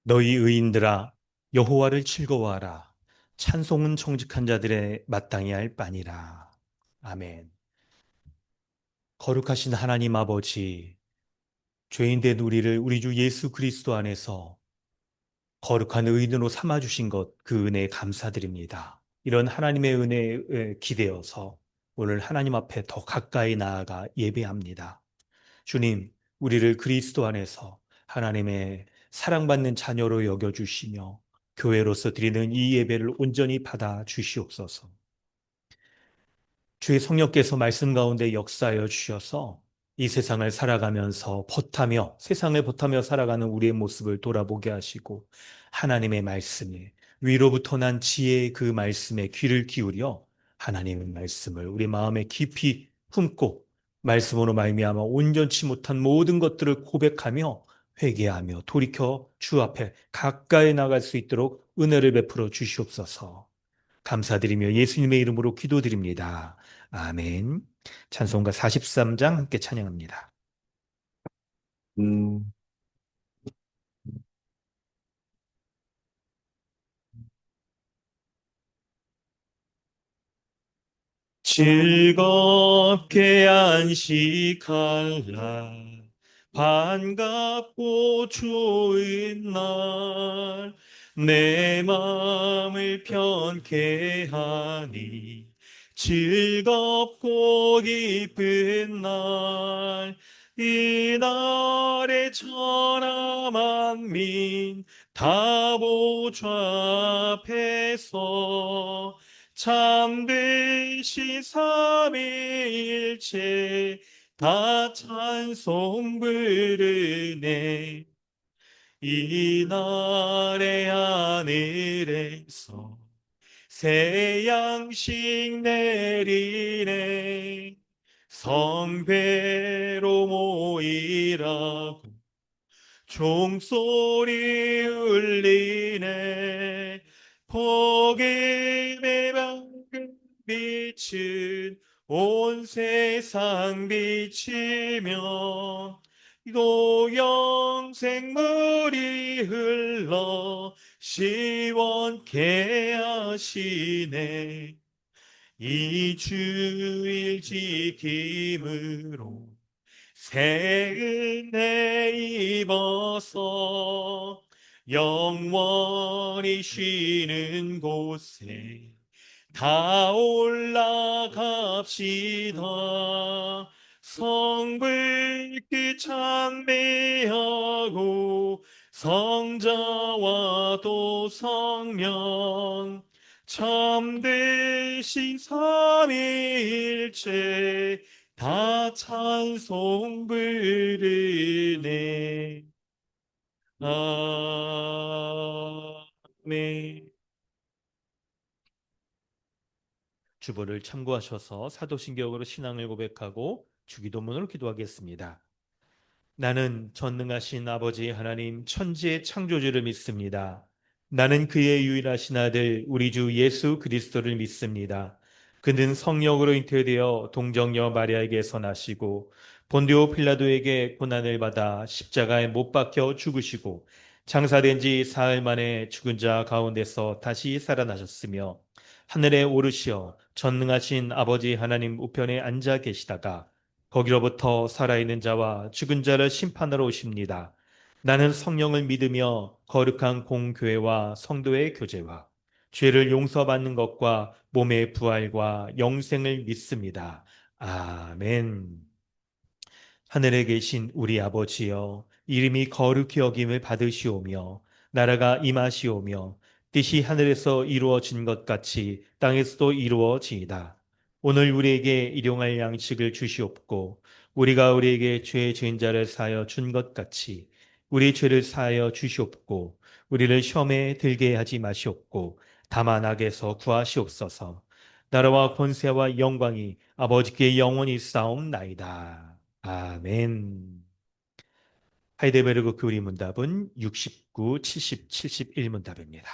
너희 의인들아 여호와를 즐거워하라. 찬송은 정직한 자들의 마땅히 할 바니라. 아멘. 거룩하신 하나님 아버지, 죄인된 우리를 우리 주 예수 그리스도 안에서 거룩한 의인으로 삼아주신 것, 그 은혜에 감사드립니다. 이런 하나님의 은혜에 기대어서 오늘 하나님 앞에 더 가까이 나아가 예배합니다. 주님, 우리를 그리스도 안에서 하나님의 사랑받는 자녀로 여겨주시며 교회로서 드리는 이 예배를 온전히 받아 주시옵소서. 주의 성령께서 말씀 가운데 역사하여 주셔서 이 세상을 살아가면서 벗하며 세상을 벗하며 살아가는 우리의 모습을 돌아보게 하시고 하나님의 말씀에 위로부터 난 지혜의 그 말씀에 귀를 기울여 하나님의 말씀을 우리 마음에 깊이 품고 말씀으로 말미암아 온전치 못한 모든 것들을 고백하며 회개하며 돌이켜 주 앞에 가까이 나갈 수 있도록 은혜를 베풀어 주시옵소서. 감사드리며 예수님의 이름으로 기도드립니다. 아멘. 찬송가 43장 함께 찬양합니다. 음, 즐겁게 안식할 날, 반갑고 좋은 날, 내 마음을 편케 하니, 즐겁고 기쁜 날, 이날의 천하 만민 다 보좌 앞에서 참되신 삼위일체 다 찬송 부르네. 이날의 하늘에서 새 양식 내리네. 성배로 모이라고 종소리 울리네. 복음의 밝은 빛은 온 세상 비치며 또 영생물이 흘러 시원케 하시네. 이 주일 지킴으로 새 은혜 입어서 영원히 쉬는 곳에 다 올라갑시다. 성불께 찬미하고 성자와 또 성령 참되신 삼위일체 다 찬송 부르네. 아멘. 주보를 참고하셔서 사도신경으로 신앙을 고백하고 주기도문으로 기도하겠습니다. 나는 전능하신 아버지 하나님 천지의 창조주를 믿습니다. 나는 그의 유일하신 아들 우리 주 예수 그리스도를 믿습니다. 그는 성령으로 잉태되어 동정녀 마리아에게서 나시고 본디오 필라도에게 고난을 받아 십자가에 못 박혀 죽으시고 장사된 지 사흘 만에 죽은 자 가운데서 다시 살아나셨으며 하늘에 오르시어 전능하신 아버지 하나님 우편에 앉아 계시다가 거기로부터 살아있는 자와 죽은 자를 심판하러 오십니다. 나는 성령을 믿으며 거룩한 공교회와 성도의 교제와 죄를 용서받는 것과 몸의 부활과 영생을 믿습니다. 아멘. 하늘에 계신 우리 아버지여, 이름이 거룩히 여김을 받으시오며, 나라가 임하시오며, 뜻이 하늘에서 이루어진 것 같이 땅에서도 이루어지이다. 오늘 우리에게 일용할 양식을 주시옵고, 우리가 우리에게 죄 지은 자를 사하여 준 것 같이, 우리 죄를 사하여 주시옵고, 우리를 시험에 들게 하지 마시옵고, 다만 악에서 구하시옵소서. 나라와 권세와 영광이 아버지께 영원히 싸움나이다. 아멘. 하이데베르그 교리 문답은 69, 70, 71 문답입니다.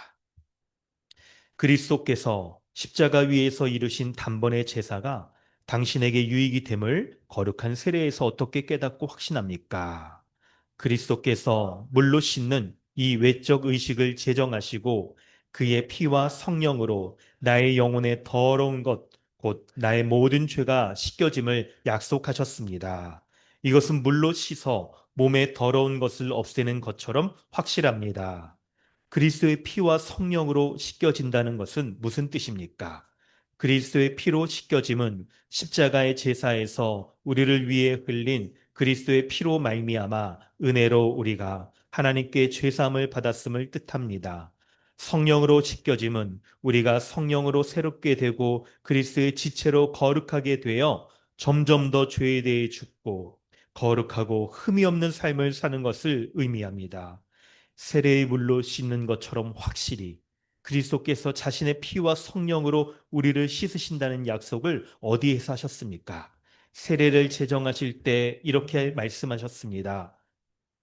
그리스도께서 십자가 위에서 이루신 단번의 제사가 당신에게 유익이 됨을 거룩한 세례에서 어떻게 깨닫고 확신합니까? 그리스도께서 물로 씻는 이 외적 의식을 제정하시고 그의 피와 성령으로 나의 영혼의 더러운 것, 곧 나의 모든 죄가 씻겨짐을 약속하셨습니다. 이것은 물로 씻어 몸에 더러운 것을 없애는 것처럼 확실합니다. 그리스도의 피와 성령으로 씻겨진다는 것은 무슨 뜻입니까? 그리스도의 피로 씻겨짐은 십자가의 제사에서 우리를 위해 흘린 그리스도의 피로 말미암아 은혜로 우리가 하나님께 죄사함을 받았음을 뜻합니다. 성령으로 씻겨짐은 우리가 성령으로 새롭게 되고 그리스도의 지체로 거룩하게 되어 점점 더 죄에 대해 죽고 거룩하고 흠이 없는 삶을 사는 것을 의미합니다. 세례의 물로 씻는 것처럼 확실히 그리스도께서 자신의 피와 성령으로 우리를 씻으신다는 약속을 어디에서 하셨습니까? 세례를 제정하실 때 이렇게 말씀하셨습니다.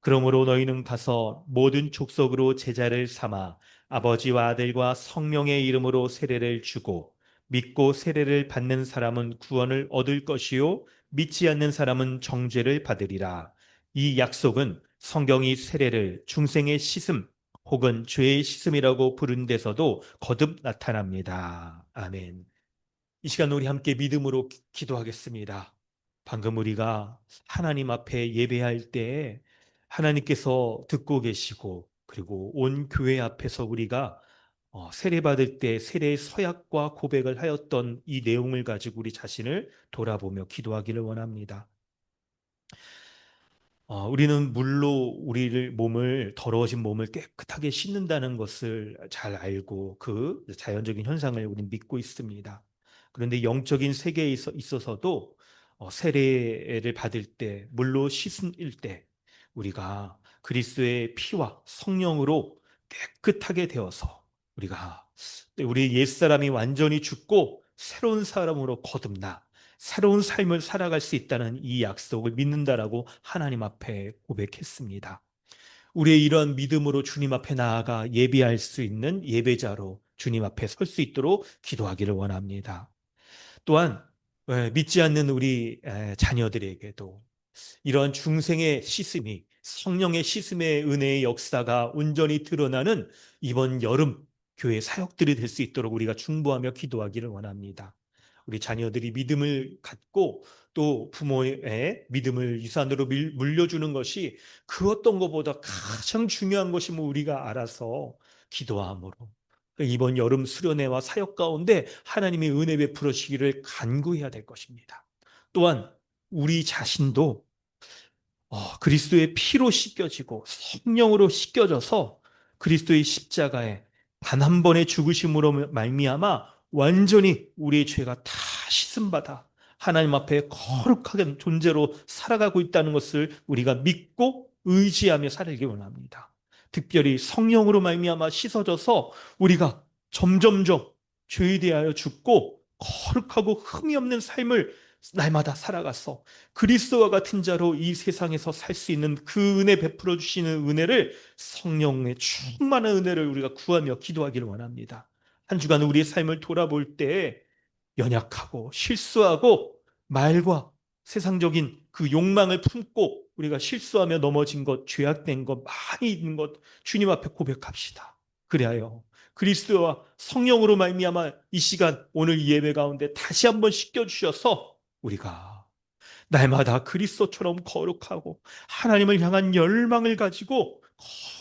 그러므로 너희는 가서 모든 족속으로 제자를 삼아 아버지와 아들과 성령의 이름으로 세례를 주고 믿고 세례를 받는 사람은 구원을 얻을 것이요 믿지 않는 사람은 정죄를 받으리라. 이 약속은 성경이 세례를 중생의 씻음 혹은 죄의 씻음이라고 부른 데서도 거듭 나타납니다. 아멘. 이 시간 우리 함께 믿음으로 기도하겠습니다. 방금 우리가 하나님 앞에 예배할 때에 하나님께서 듣고 계시고 그리고 온 교회 앞에서 우리가 세례받을 때 세례의 서약과 고백을 하였던 이 내용을 가지고 우리 자신을 돌아보며 기도하기를 원합니다. 우리는 물로 우리를 몸을 더러워진 몸을 깨끗하게 씻는다는 것을 잘 알고 그 자연적인 현상을 우리는 믿고 있습니다. 그런데 영적인 세계에 있어서도 세례를 받을 때 물로 씻을 때 우리가 그리스도의 피와 성령으로 깨끗하게 되어서 우리가 우리 옛사람이 완전히 죽고 새로운 사람으로 거듭나 새로운 삶을 살아갈 수 있다는 이 약속을 믿는다라고 하나님 앞에 고백했습니다. 우리의 이러한 믿음으로 주님 앞에 나아가 예배할 수 있는 예배자로 주님 앞에 설 수 있도록 기도하기를 원합니다. 또한 믿지 않는 우리 자녀들에게도 이러한 중생의 씻음이 성령의 씻음의 은혜의 역사가 온전히 드러나는 이번 여름 교회 사역들이 될 수 있도록 우리가 중보하며 기도하기를 원합니다. 우리 자녀들이 믿음을 갖고 또 부모의 믿음을 유산으로 물려주는 것이 그 어떤 것보다 가장 중요한 것임을 우리가 알아서 기도함으로 이번 여름 수련회와 사역 가운데 하나님의 은혜 베풀으시기를 간구해야 될 것입니다. 또한 우리 자신도 그리스도의 피로 씻겨지고 성령으로 씻겨져서 그리스도의 십자가에 단 한 번의 죽으심으로 말미암아 완전히 우리의 죄가 다 씻음받아 하나님 앞에 거룩하게 존재로 살아가고 있다는 것을 우리가 믿고 의지하며 살기 원합니다. 특별히 성령으로 말미암아 씻어져서 우리가 점점점 죄에 대하여 죽고 거룩하고 흠이 없는 삶을 날마다 살아가서 그리스도와 같은 자로 이 세상에서 살 수 있는 그 은혜 베풀어 주시는 은혜를 성령의 충만한 은혜를 우리가 구하며 기도하기를 원합니다. 한 주간 우리의 삶을 돌아볼 때 연약하고 실수하고 말과 세상적인 그 욕망을 품고 우리가 실수하며 넘어진 것, 죄악된 것, 많이 있는 것 주님 앞에 고백합시다. 그리하여 그리스도와 성령으로 말미암아 이 시간 오늘 예배 가운데 다시 한번 씻겨 주셔서 우리가 날마다 그리스도처럼 거룩하고 하나님을 향한 열망을 가지고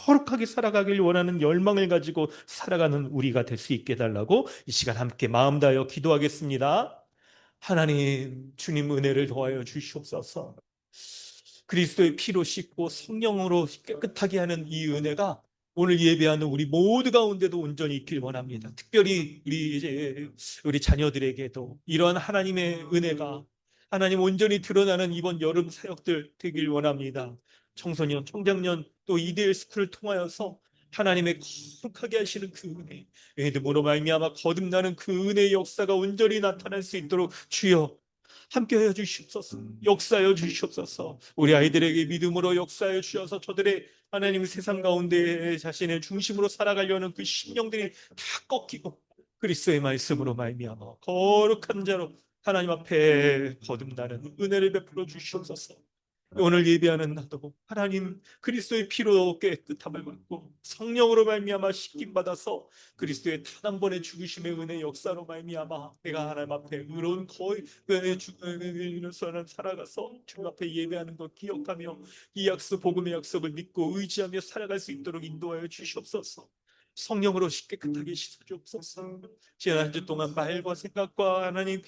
거룩하게 살아가길 원하는 열망을 가지고 살아가는 우리가 될 수 있게 해달라고 이 시간 함께 마음 다하여 기도하겠습니다. 하나님 주님 은혜를 더하여 주시옵소서. 그리스도의 피로 씻고 성령으로 깨끗하게 하는 이 은혜가 오늘 예배하는 우리 모두 가운데도 온전히 있길 원합니다. 특별히 우리 자녀들에게도 이러한 하나님의 은혜가 하나님 온전히 드러나는 이번 여름 사역들 되길 원합니다. 청소년, 청장년 또 이데일 스쿨을 통하여서 하나님의 거룩하게 하시는 그 은혜, 믿음으로 말미암아 거듭나는 그 은혜의 역사가 온전히 나타날 수 있도록 주여 함께하여 주시옵소서. 역사하여 주시옵소서. 우리 아이들에게 믿음으로 역사하여 주셔서 저들의 하나님 세상 가운데 자신의 중심으로 살아가려는 그 심령들이 다 꺾이고 그리스도의 말씀으로 말미암아 거룩한 자로 하나님 앞에 거듭나는 은혜를 베풀어 주시옵소서. 오늘 예배하는 나도 하나님 그리스도의 피로 깨끗함을 받고 성령으로 말미암아 씻김 받아서 그리스도의 단 한 번의 죽으심의 은혜 역사로 말미암아 내가 하나님 앞에 의로운 거의 주는 살아가서 주님 앞에 예배하는 것 기억하며 이 약속 복음의 약속을 믿고 의지하며 살아갈 수 있도록 인도하여 주시옵소서. 성령으로 깨끗하게 씻어 주옵소서. 지난 한 주 동안 말과 생각과 하나님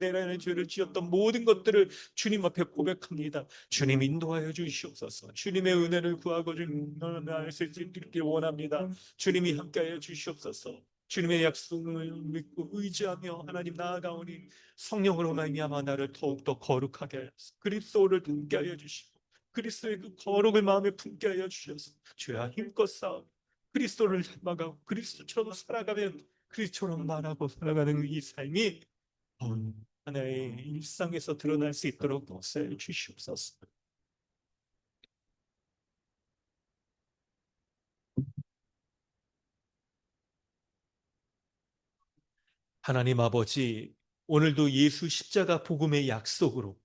내라는 죄를 지었던 모든 것들을 주님 앞에 고백합니다. 주님 인도하여 주시옵소서. 주님의 은혜를 구하고 주님을 알수 있길 원합니다. 주님이 함께하여 주시옵소서. 주님의 약속을 믿고 의지하며 하나님 나아가오니 성령으로 말미암아 나를 더욱더 거룩하게 하여서 그리스도를 품게 하여 주시고 그리스도의 그 거룩을 마음에 품게 하여 주셔서 주야 힘껏 싸워 그리스도를 닮아가고 그리스도처럼 살아가면 그리스도처럼 말하고 살아가는 이 삶이 하나의 일상에서 드러날 수 있도록 역사해 주시옵소서. 하나님 아버지, 오늘도 예수 십자가 복음의 약속으로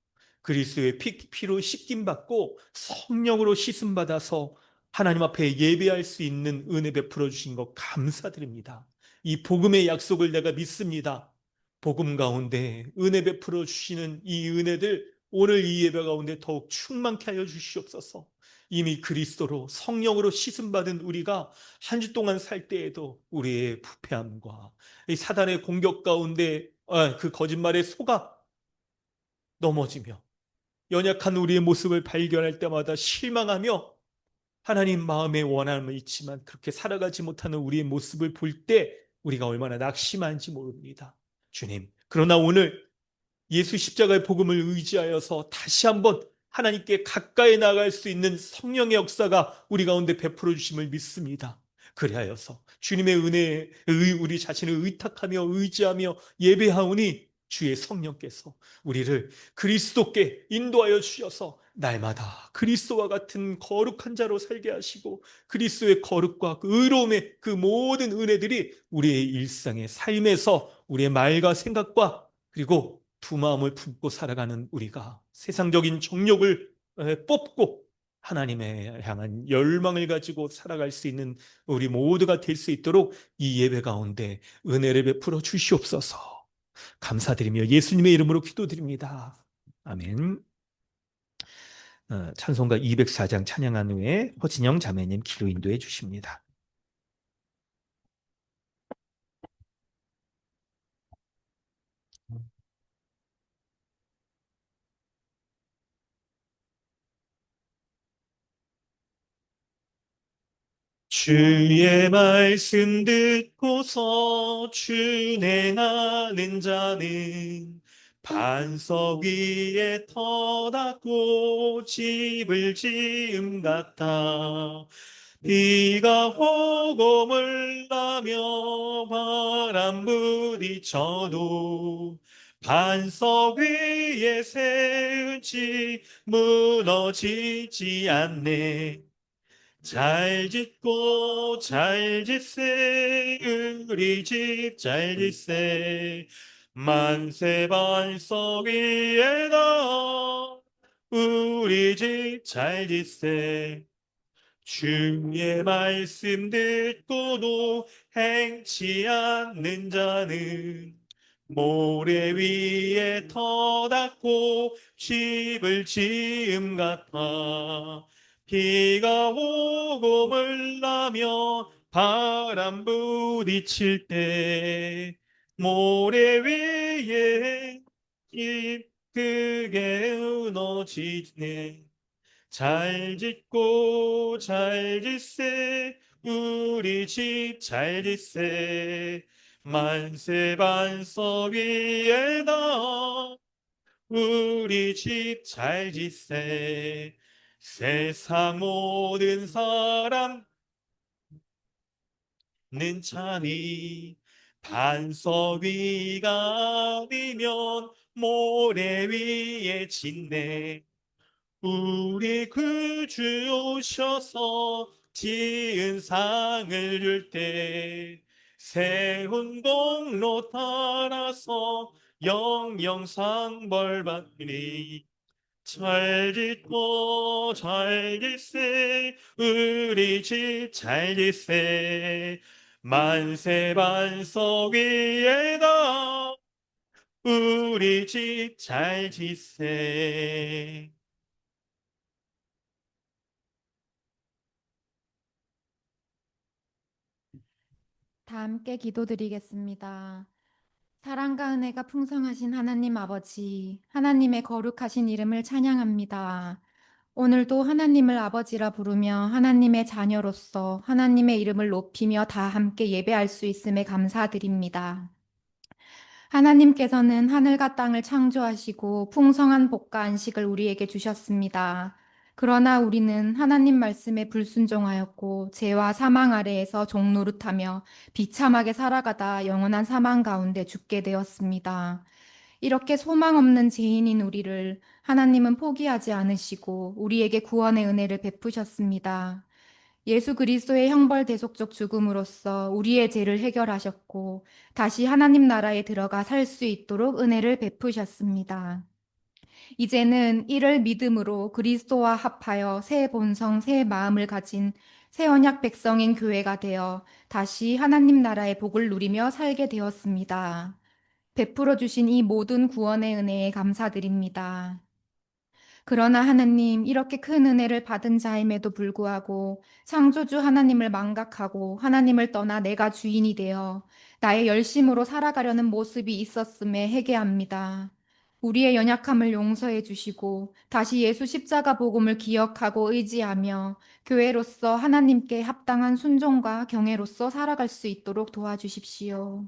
그리스도의 피로 씻김 받고 성령으로 씻음 받아서 하나님 앞에 예배할 수 있는 은혜 베풀어 주신 것 감사드립니다. 이 복음의 약속을 내가 믿습니다. 복음 가운데 은혜 베풀어 주시는 이 은혜들 오늘 이 예배 가운데 더욱 충만케 하여 주시옵소서. 이미 그리스도로 성령으로 씻음 받은 우리가 한 주 동안 살 때에도 우리의 부패함과 이 사단의 공격 가운데 그 거짓말에 속아 넘어지며 연약한 우리의 모습을 발견할 때마다 실망하며 하나님 마음에 원함은 있지만 그렇게 살아가지 못하는 우리의 모습을 볼 때 우리가 얼마나 낙심한지 모릅니다. 주님, 그러나 오늘 예수 십자가의 복음을 의지하여서 다시 한번 하나님께 가까이 나갈 수 있는 성령의 역사가 우리 가운데 베풀어 주심을 믿습니다. 그리하여서 주님의 은혜에 우리 자신을 의탁하며 의지하며 예배하오니 주의 성령께서 우리를 그리스도께 인도하여 주셔서 날마다 그리스도와 같은 거룩한 자로 살게 하시고 그리스도의 거룩과 그 의로움의 그 모든 은혜들이 우리의 일상의 삶에서 우리의 말과 생각과 그리고 두 마음을 품고 살아가는 우리가 세상적인 정욕을 뽑고 하나님의 향한 열망을 가지고 살아갈 수 있는 우리 모두가 될 수 있도록 이 예배 가운데 은혜를 베풀어 주시옵소서. 감사드리며 예수님의 이름으로 기도드립니다. 아멘. 찬송가 204장 찬양한 후에 허진영 자매님 기도 인도해 주십니다. 주의 말씀 듣고서 준행하는 자는 반석 위에 터닫고 집을 지음 같아. 비가 오고 물나며 바람 부딪혀도 반석 위에 세운 집 무너지지 않네. 잘 짓고 잘 짓세 우리 집 잘 짓세 만세 반석 위에다 우리 집 잘 짓세 주의 말씀 듣고도 행치 않는 자는 모래 위에 터닫고 집을 지음 같아. 비가 오고 물나며 바람 부딪힐 때 모래 위에 집 크게 무너지네. 잘 짓고 잘 짓세 우리 집 잘 짓세 만세 반석 위에다 우리 집 잘 짓세 세상 모든 사람는 찬이 반석 위가 아니면 모래 위에 짓네 우리 구주 오셔서 지은 상을 줄 때 세운 공로 따라서 영영상 벌 받으니 잘 짓고 잘 짓세 우리 집 잘 짓세 만세 반석 위에다 우리 집 잘 짓세. 다 함께 기도드리겠습니다. 사랑과 은혜가 풍성하신 하나님 아버지, 하나님의 거룩하신 이름을 찬양합니다. 오늘도 하나님을 아버지라 부르며 하나님의 자녀로서 하나님의 이름을 높이며 다 함께 예배할 수 있음에 감사드립니다. 하나님께서는 하늘과 땅을 창조하시고 풍성한 복과 안식을 우리에게 주셨습니다. 그러나 우리는 하나님 말씀에 불순종하였고 죄와 사망 아래에서 종노릇하며 비참하게 살아가다 영원한 사망 가운데 죽게 되었습니다. 이렇게 소망 없는 죄인인 우리를 하나님은 포기하지 않으시고 우리에게 구원의 은혜를 베푸셨습니다. 예수 그리스도의 형벌 대속적 죽음으로써 우리의 죄를 해결하셨고 다시 하나님 나라에 들어가 살 수 있도록 은혜를 베푸셨습니다. 이제는 이를 믿음으로 그리스도와 합하여 새 본성, 새 마음을 가진 새 언약 백성인 교회가 되어 다시 하나님 나라의 복을 누리며 살게 되었습니다. 베풀어 주신 이 모든 구원의 은혜에 감사드립니다. 그러나 하나님, 이렇게 큰 은혜를 받은 자임에도 불구하고 창조주 하나님을 망각하고 하나님을 떠나 내가 주인이 되어 나의 열심으로 살아가려는 모습이 있었음에 회개합니다. 우리의 연약함을 용서해 주시고 다시 예수 십자가 복음을 기억하고 의지하며 교회로서 하나님께 합당한 순종과 경애로서 살아갈 수 있도록 도와주십시오.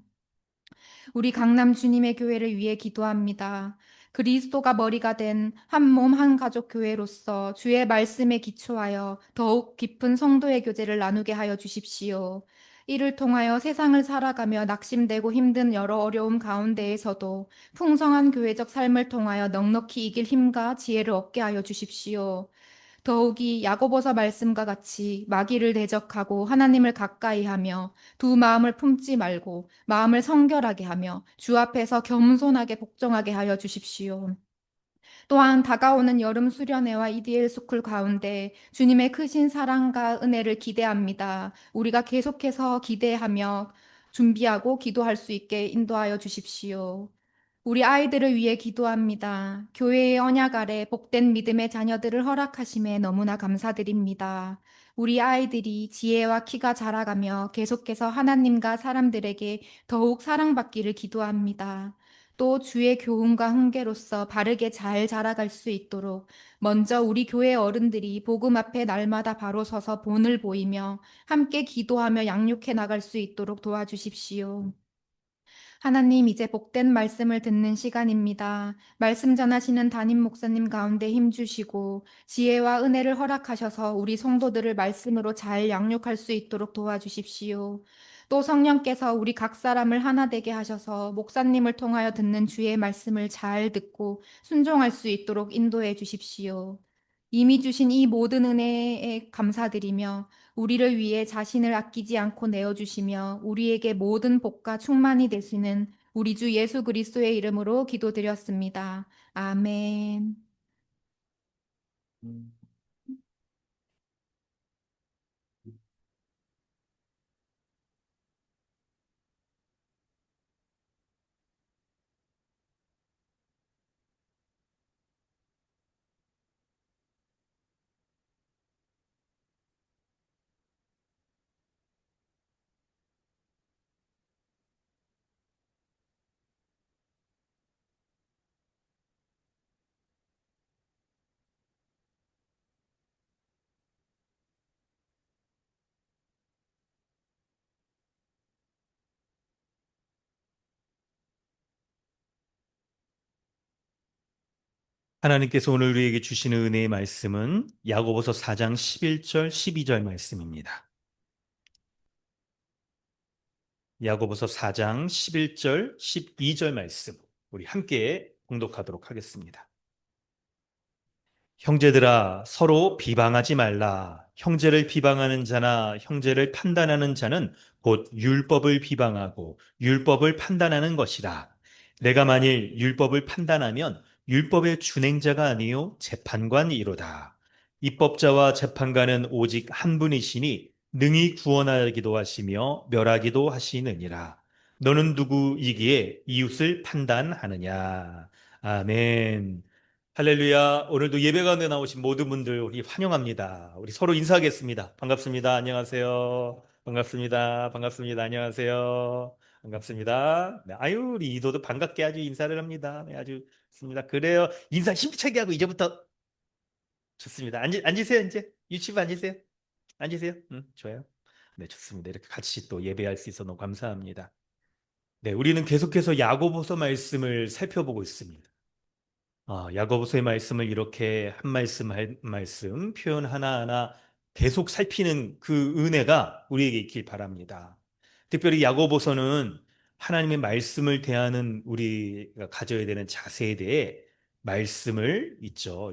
우리 강남 주님의 교회를 위해 기도합니다. 그리스도가 머리가 된 한 몸 한 가족 교회로서 주의 말씀에 기초하여 더욱 깊은 성도의 교제를 나누게 하여 주십시오. 이를 통하여 세상을 살아가며 낙심되고 힘든 여러 어려움 가운데에서도 풍성한 교회적 삶을 통하여 넉넉히 이길 힘과 지혜를 얻게 하여 주십시오. 더욱이 야고보서 말씀과 같이 마귀를 대적하고 하나님을 가까이 하며 두 마음을 품지 말고 마음을 성결하게 하며 주 앞에서 겸손하게 복종하게 하여 주십시오. 또한 다가오는 여름 수련회와 EDL 스쿨 가운데 주님의 크신 사랑과 은혜를 기대합니다. 우리가 계속해서 기대하며 준비하고 기도할 수 있게 인도하여 주십시오. 우리 아이들을 위해 기도합니다. 교회의 언약 아래 복된 믿음의 자녀들을 허락하심에 너무나 감사드립니다. 우리 아이들이 지혜와 키가 자라가며 계속해서 하나님과 사람들에게 더욱 사랑받기를 기도합니다. 또 주의 교훈과 훈계로서 바르게 잘 자라갈 수 있도록 먼저 우리 교회 어른들이 복음 앞에 날마다 바로 서서 본을 보이며 함께 기도하며 양육해 나갈 수 있도록 도와주십시오. 하나님, 이제 복된 말씀을 듣는 시간입니다. 말씀 전하시는 담임 목사님 가운데 힘 주시고 지혜와 은혜를 허락하셔서 우리 성도들을 말씀으로 잘 양육할 수 있도록 도와주십시오. 또 성령께서 우리 각 사람을 하나 되게 하셔서 목사님을 통하여 듣는 주의 말씀을 잘 듣고 순종할 수 있도록 인도해 주십시오. 이미 주신 이 모든 은혜에 감사드리며 우리를 위해 자신을 아끼지 않고 내어주시며 우리에게 모든 복과 충만이 되시는 우리 주 예수 그리스도의 이름으로 기도드렸습니다. 아멘. 하나님께서 오늘 우리에게 주시는 은혜의 말씀은 야고보서 4장 11절, 12절 말씀입니다. 야고보서 4장 11절, 12절 말씀 우리 함께 봉독하도록 하겠습니다. 형제들아 서로 비방하지 말라. 형제를 비방하는 자나 형제를 판단하는 자는 곧 율법을 비방하고 율법을 판단하는 것이라. 내가 만일 율법을 판단하면 율법의 준행자가 아니요 재판관이로다. 입법자와 재판관은 오직 한 분이시니 능히 구원하기도 하시며 멸하기도 하시느니라. 너는 누구이기에 이웃을 판단하느냐. 아멘. 할렐루야. 오늘도 예배 가운데 나오신 모든 분들 우리 환영합니다. 우리 서로 인사하겠습니다. 반갑습니다. 안녕하세요. 반갑습니다. 반갑습니다. 안녕하세요. 반갑습니다. 네, 아유, 우리 이도도 반갑게 아주 인사를 합니다. 네, 아주 좋습니다. 그래요. 인사 힘차게 하고 이제부터 좋습니다. 앉으세요, 이제. 유치부 앉으세요. 앉으세요. 좋아요. 네, 좋습니다. 이렇게 같이 또 예배할 수 있어서 너무 감사합니다. 네, 우리는 계속해서 야고보서 말씀을 살펴보고 있습니다. 야고보서의 말씀을 이렇게 한 말씀 한 말씀 표현 하나하나 계속 살피는 그 은혜가 우리에게 있길 바랍니다. 특별히 야고보서는 하나님의 말씀을 대하는 우리가 가져야 되는 자세에 대해 말씀을 있죠.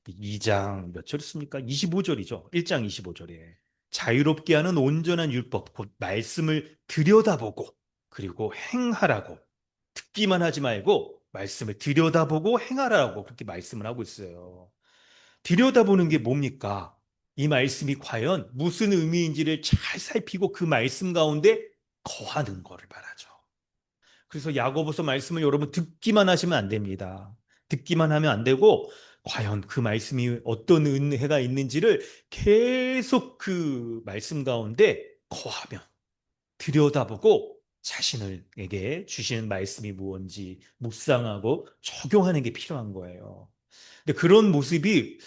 2장 몇 절입니까? 25절이죠. 1장 25절에 자유롭게 하는 온전한 율법 곧 말씀을 들여다보고 그리고 행하라고 듣기만 하지 말고 말씀을 들여다보고 행하라고 그렇게 말씀을 하고 있어요. 들여다보는 게 뭡니까? 이 말씀이 과연 무슨 의미인지를 잘 살피고 그 말씀 가운데 거하는 거를 말하죠. 그래서 야고보서 말씀을 여러분 듣기만 하시면 안 됩니다. 듣기만 하면 안 되고 과연 그 말씀이 어떤 은혜가 있는지를 계속 그 말씀 가운데 거하며 들여다보고 자신에게 주시는 말씀이 무엇인지 묵상하고 적용하는 게 필요한 거예요. 근데 그런 모습이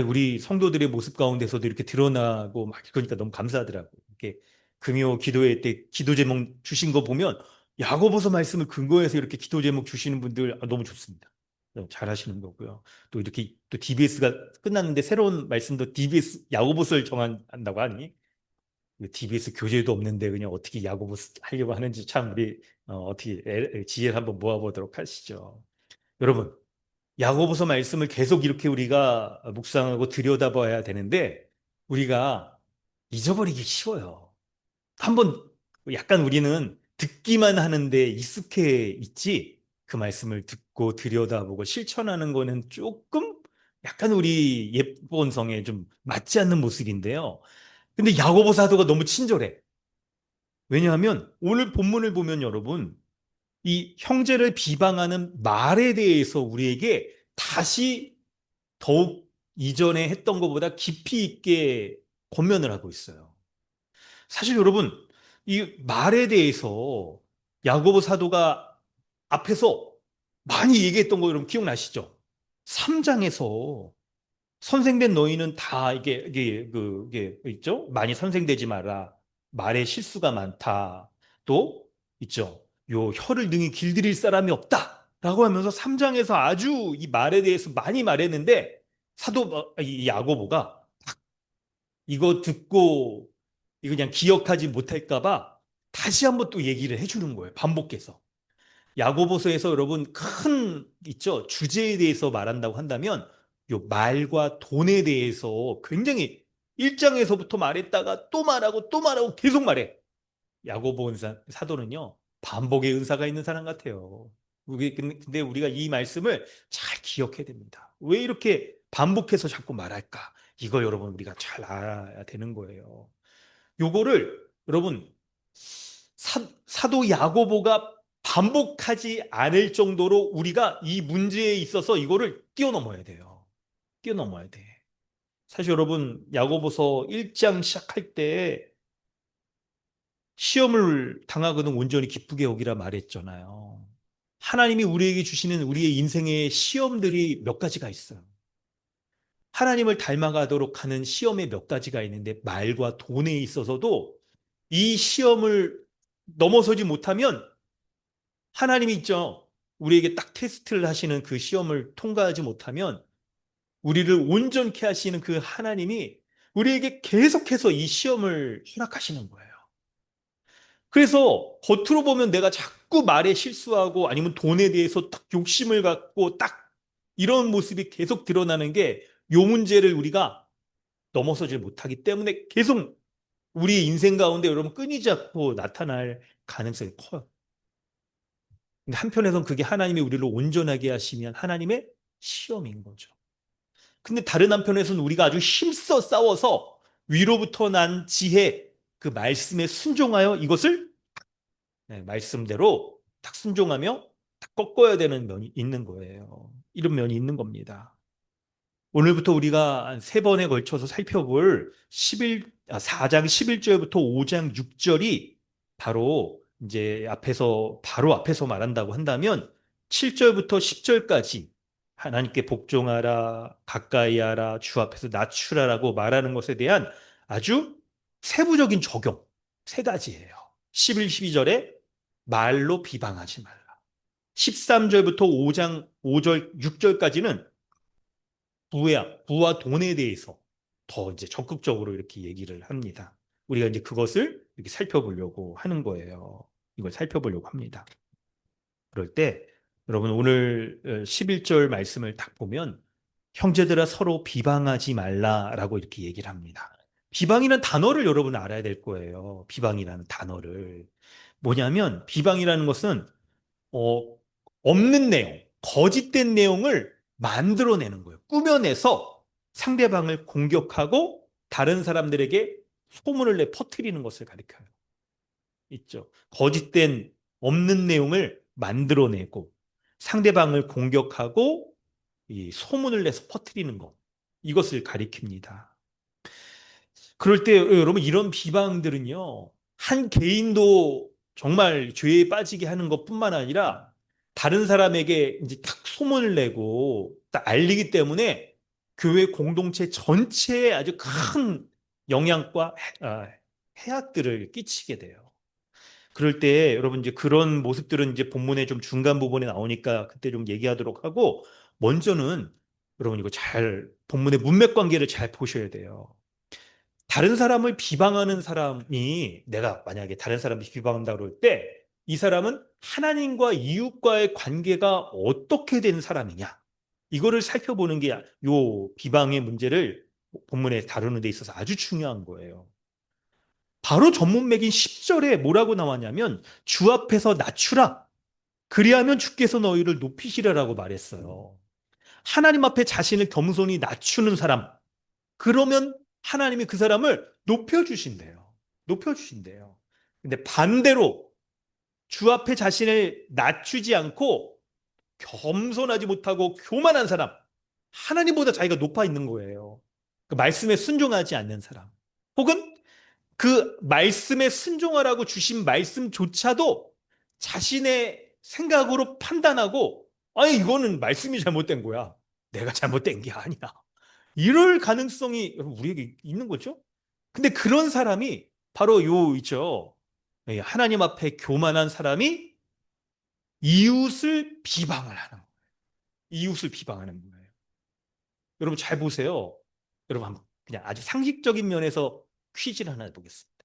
우리 성도들의 모습 가운데서도 이렇게 드러나고 막 그러니까 너무 감사하더라고요. 이렇게 금요 기도회 때 기도 제목 주신 거 보면 야고보서 말씀을 근거해서 이렇게 기도 제목 주시는 분들 너무 좋습니다. 너무 잘하시는 거고요. 또 이렇게 또 DBS가 끝났는데 새로운 말씀도 DBS 야고보서를 정한다고 하니 DBS 교재도 없는데 그냥 어떻게 야구부 하려고 하는지 참 우리 어떻게 지혜를 한번 모아보도록 하시죠. 여러분, 야고보서 말씀을 계속 이렇게 우리가 묵상하고 들여다봐야 되는데 우리가 잊어버리기 쉬워요. 한번 약간 우리는 듣기만 하는데 익숙해 있지 그 말씀을 듣고 들여다보고 실천하는 거는 조금 약간 우리 옛본성에 좀 맞지 않는 모습인데요. 근데 야고보 사도가 너무 친절해. 왜냐하면 오늘 본문을 보면 여러분, 이 형제를 비방하는 말에 대해서 우리에게 다시 더욱 이전에 했던 것보다 깊이 있게 권면을 하고 있어요. 사실 여러분, 이 말에 대해서 야고보 사도가 앞에서 많이 얘기했던 거 여러분 기억나시죠? 3장에서 선생된 너희는 다 이게 있죠? 많이 선생되지 마라. 말에 실수가 많다. 또 있죠. 요 혀를 능히 길들일 사람이 없다. 라고 하면서 3장에서 아주 이 말에 대해서 많이 말했는데 이 야고보가 이거 듣고 이거 그냥 기억하지 못할까 봐 다시 한번 또 얘기를 해주는 거예요. 반복해서. 야고보서에서 여러분 큰 있죠. 주제에 대해서 말한다고 한다면 요 말과 돈에 대해서 굉장히 1장에서부터 말했다가 또 말하고 또 말하고 계속 말해. 야고보 사도는요. 반복의 은사가 있는 사람 같아요. 근데 우리가 이 말씀을 잘 기억해야 됩니다. 왜 이렇게 반복해서 자꾸 말할까? 이거 여러분 우리가 잘 알아야 되는 거예요. 요거를 여러분 사도 야고보가 반복하지 않을 정도로 우리가 이 문제에 있어서 이거를 뛰어넘어야 돼요. 뛰어넘어야 돼. 사실 여러분 야고보서 1장 시작할 때 시험을 당하거든 온전히 기쁘게 여기라 말했잖아요. 하나님이 우리에게 주시는 우리의 인생의 시험들이 몇 가지가 있어요. 하나님을 닮아가도록 하는 시험의 몇 가지가 있는데 말과 돈에 있어서도 이 시험을 넘어서지 못하면 하나님이 있죠. 우리에게 딱 테스트를 하시는 그 시험을 통과하지 못하면 우리를 온전케 하시는 그 하나님이 우리에게 계속해서 이 시험을 허락하시는 거예요. 그래서 겉으로 보면 내가 자꾸 말에 실수하고 아니면 돈에 대해서 딱 욕심을 갖고 딱 이런 모습이 계속 드러나는 게 요 문제를 우리가 넘어서지 못하기 때문에 계속 우리 인생 가운데 여러분 끊이지 않고 나타날 가능성이 커요. 근데 한편에선 그게 하나님이 우리를 온전하게 하시면 하나님의 시험인 거죠. 근데 다른 한편에서는 우리가 아주 힘써 싸워서 위로부터 난 지혜, 그 말씀에 순종하여 이것을 말씀대로 딱 순종하며 딱 꺾어야 되는 면이 있는 거예요. 이런 면이 있는 겁니다. 오늘부터 우리가 세 번에 걸쳐서 살펴볼 4장 11절부터 5장 6절이 바로 이제 바로 앞에서 말한다고 한다면 7절부터 10절까지 하나님께 복종하라, 가까이 하라, 주 앞에서 낮추라라고 말하는 것에 대한 아주 세부적인 적용 세 가지예요. 11, 12절에 말로 비방하지 말라. 13절부터 5장 5절, 6절까지는 부와 돈에 대해서 더 이제 적극적으로 이렇게 얘기를 합니다. 우리가 이제 그것을 이렇게 살펴보려고 하는 거예요. 이걸 살펴보려고 합니다. 그럴 때 여러분 오늘 11절 말씀을 딱 보면 형제들아 서로 비방하지 말라라고 이렇게 얘기를 합니다. 비방이라는 단어를 여러분 알아야 될 거예요. 비방이라는 단어를. 뭐냐면 비방이라는 것은 어, 없는 내용, 거짓된 내용을 만들어내는 거예요. 꾸며내서 상대방을 공격하고 다른 사람들에게 소문을 내 퍼뜨리는 것을 가리켜요. 있죠. 거짓된 없는 내용을 만들어내고 상대방을 공격하고 이 소문을 내서 퍼뜨리는 것. 이것을 가리킵니다. 그럴 때 여러분 이런 비방들은요. 한 개인도 정말 죄에 빠지게 하는 것뿐만 아니라 다른 사람에게 이제 딱 소문을 내고 딱 알리기 때문에 교회 공동체 전체에 아주 큰 영향과 해악들을 끼치게 돼요. 그럴 때 여러분 이제 그런 모습들은 이제 본문의 좀 중간 부분에 나오니까 그때 좀 얘기하도록 하고 먼저는 여러분 이거 잘 본문의 문맥 관계를 잘 보셔야 돼요. 다른 사람을 비방하는 사람이 내가 만약에 다른 사람을 비방한다 그럴 때 이 사람은 하나님과 이웃과의 관계가 어떻게 된 사람이냐 이거를 살펴보는 게 요 비방의 문제를 본문에 다루는 데 있어서 아주 중요한 거예요. 바로 전문맥인 10절에 뭐라고 나왔냐면 주 앞에서 낮추라 그리하면 주께서 너희를 높이시리라고 말했어요. 하나님 앞에 자신을 겸손히 낮추는 사람 그러면 하나님이 그 사람을 높여주신대요. 높여주신대요. 근데 반대로 주 앞에 자신을 낮추지 않고 겸손하지 못하고 교만한 사람, 하나님보다 자기가 높아 있는 거예요. 그 말씀에 순종하지 않는 사람. 혹은 그 말씀에 순종하라고 주신 말씀조차도 자신의 생각으로 판단하고, 아니, 이거는 말씀이 잘못된 거야. 내가 잘못된 게 아니야. 이럴 가능성이 우리에게 있는 거죠. 근데 그런 사람이 바로 요 있죠. 하나님 앞에 교만한 사람이 이웃을 비방을 하는 거예요. 이웃을 비방하는 거예요. 여러분 잘 보세요. 여러분 한번 그냥 아주 상식적인 면에서 퀴즈를 하나 보겠습니다.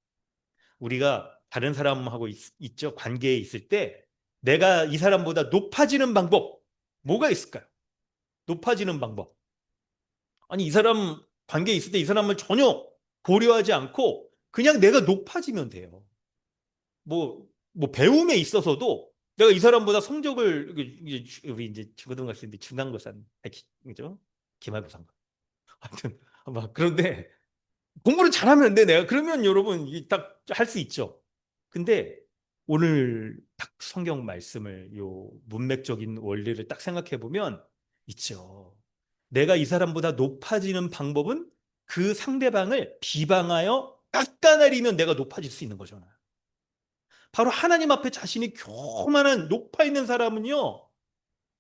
우리가 다른 사람하고 있죠. 관계에 있을 때 내가 이 사람보다 높아지는 방법 뭐가 있을까요? 높아지는 방법. 아니 이 사람 관계에 있을 때 이 사람을 전혀 고려하지 않고 그냥 내가 높아지면 돼요. 뭐 배움에 있어서도 내가 이 사람보다 성적을 우리 이제 중고등학생 때 중간고사 그죠? 기말고사인가? 하여튼 막 그런데 공부를 잘하면 돼 내가 그러면 여러분 딱 할 수 있죠. 근데 오늘 딱 성경 말씀을 요 문맥적인 원리를 딱 생각해 보면 있죠. 내가 이 사람보다 높아지는 방법은 그 상대방을 비방하여 깎아내리면 내가 높아질 수 있는 거잖아요. 바로 하나님 앞에 자신이 교만한 높아 있는 사람은요.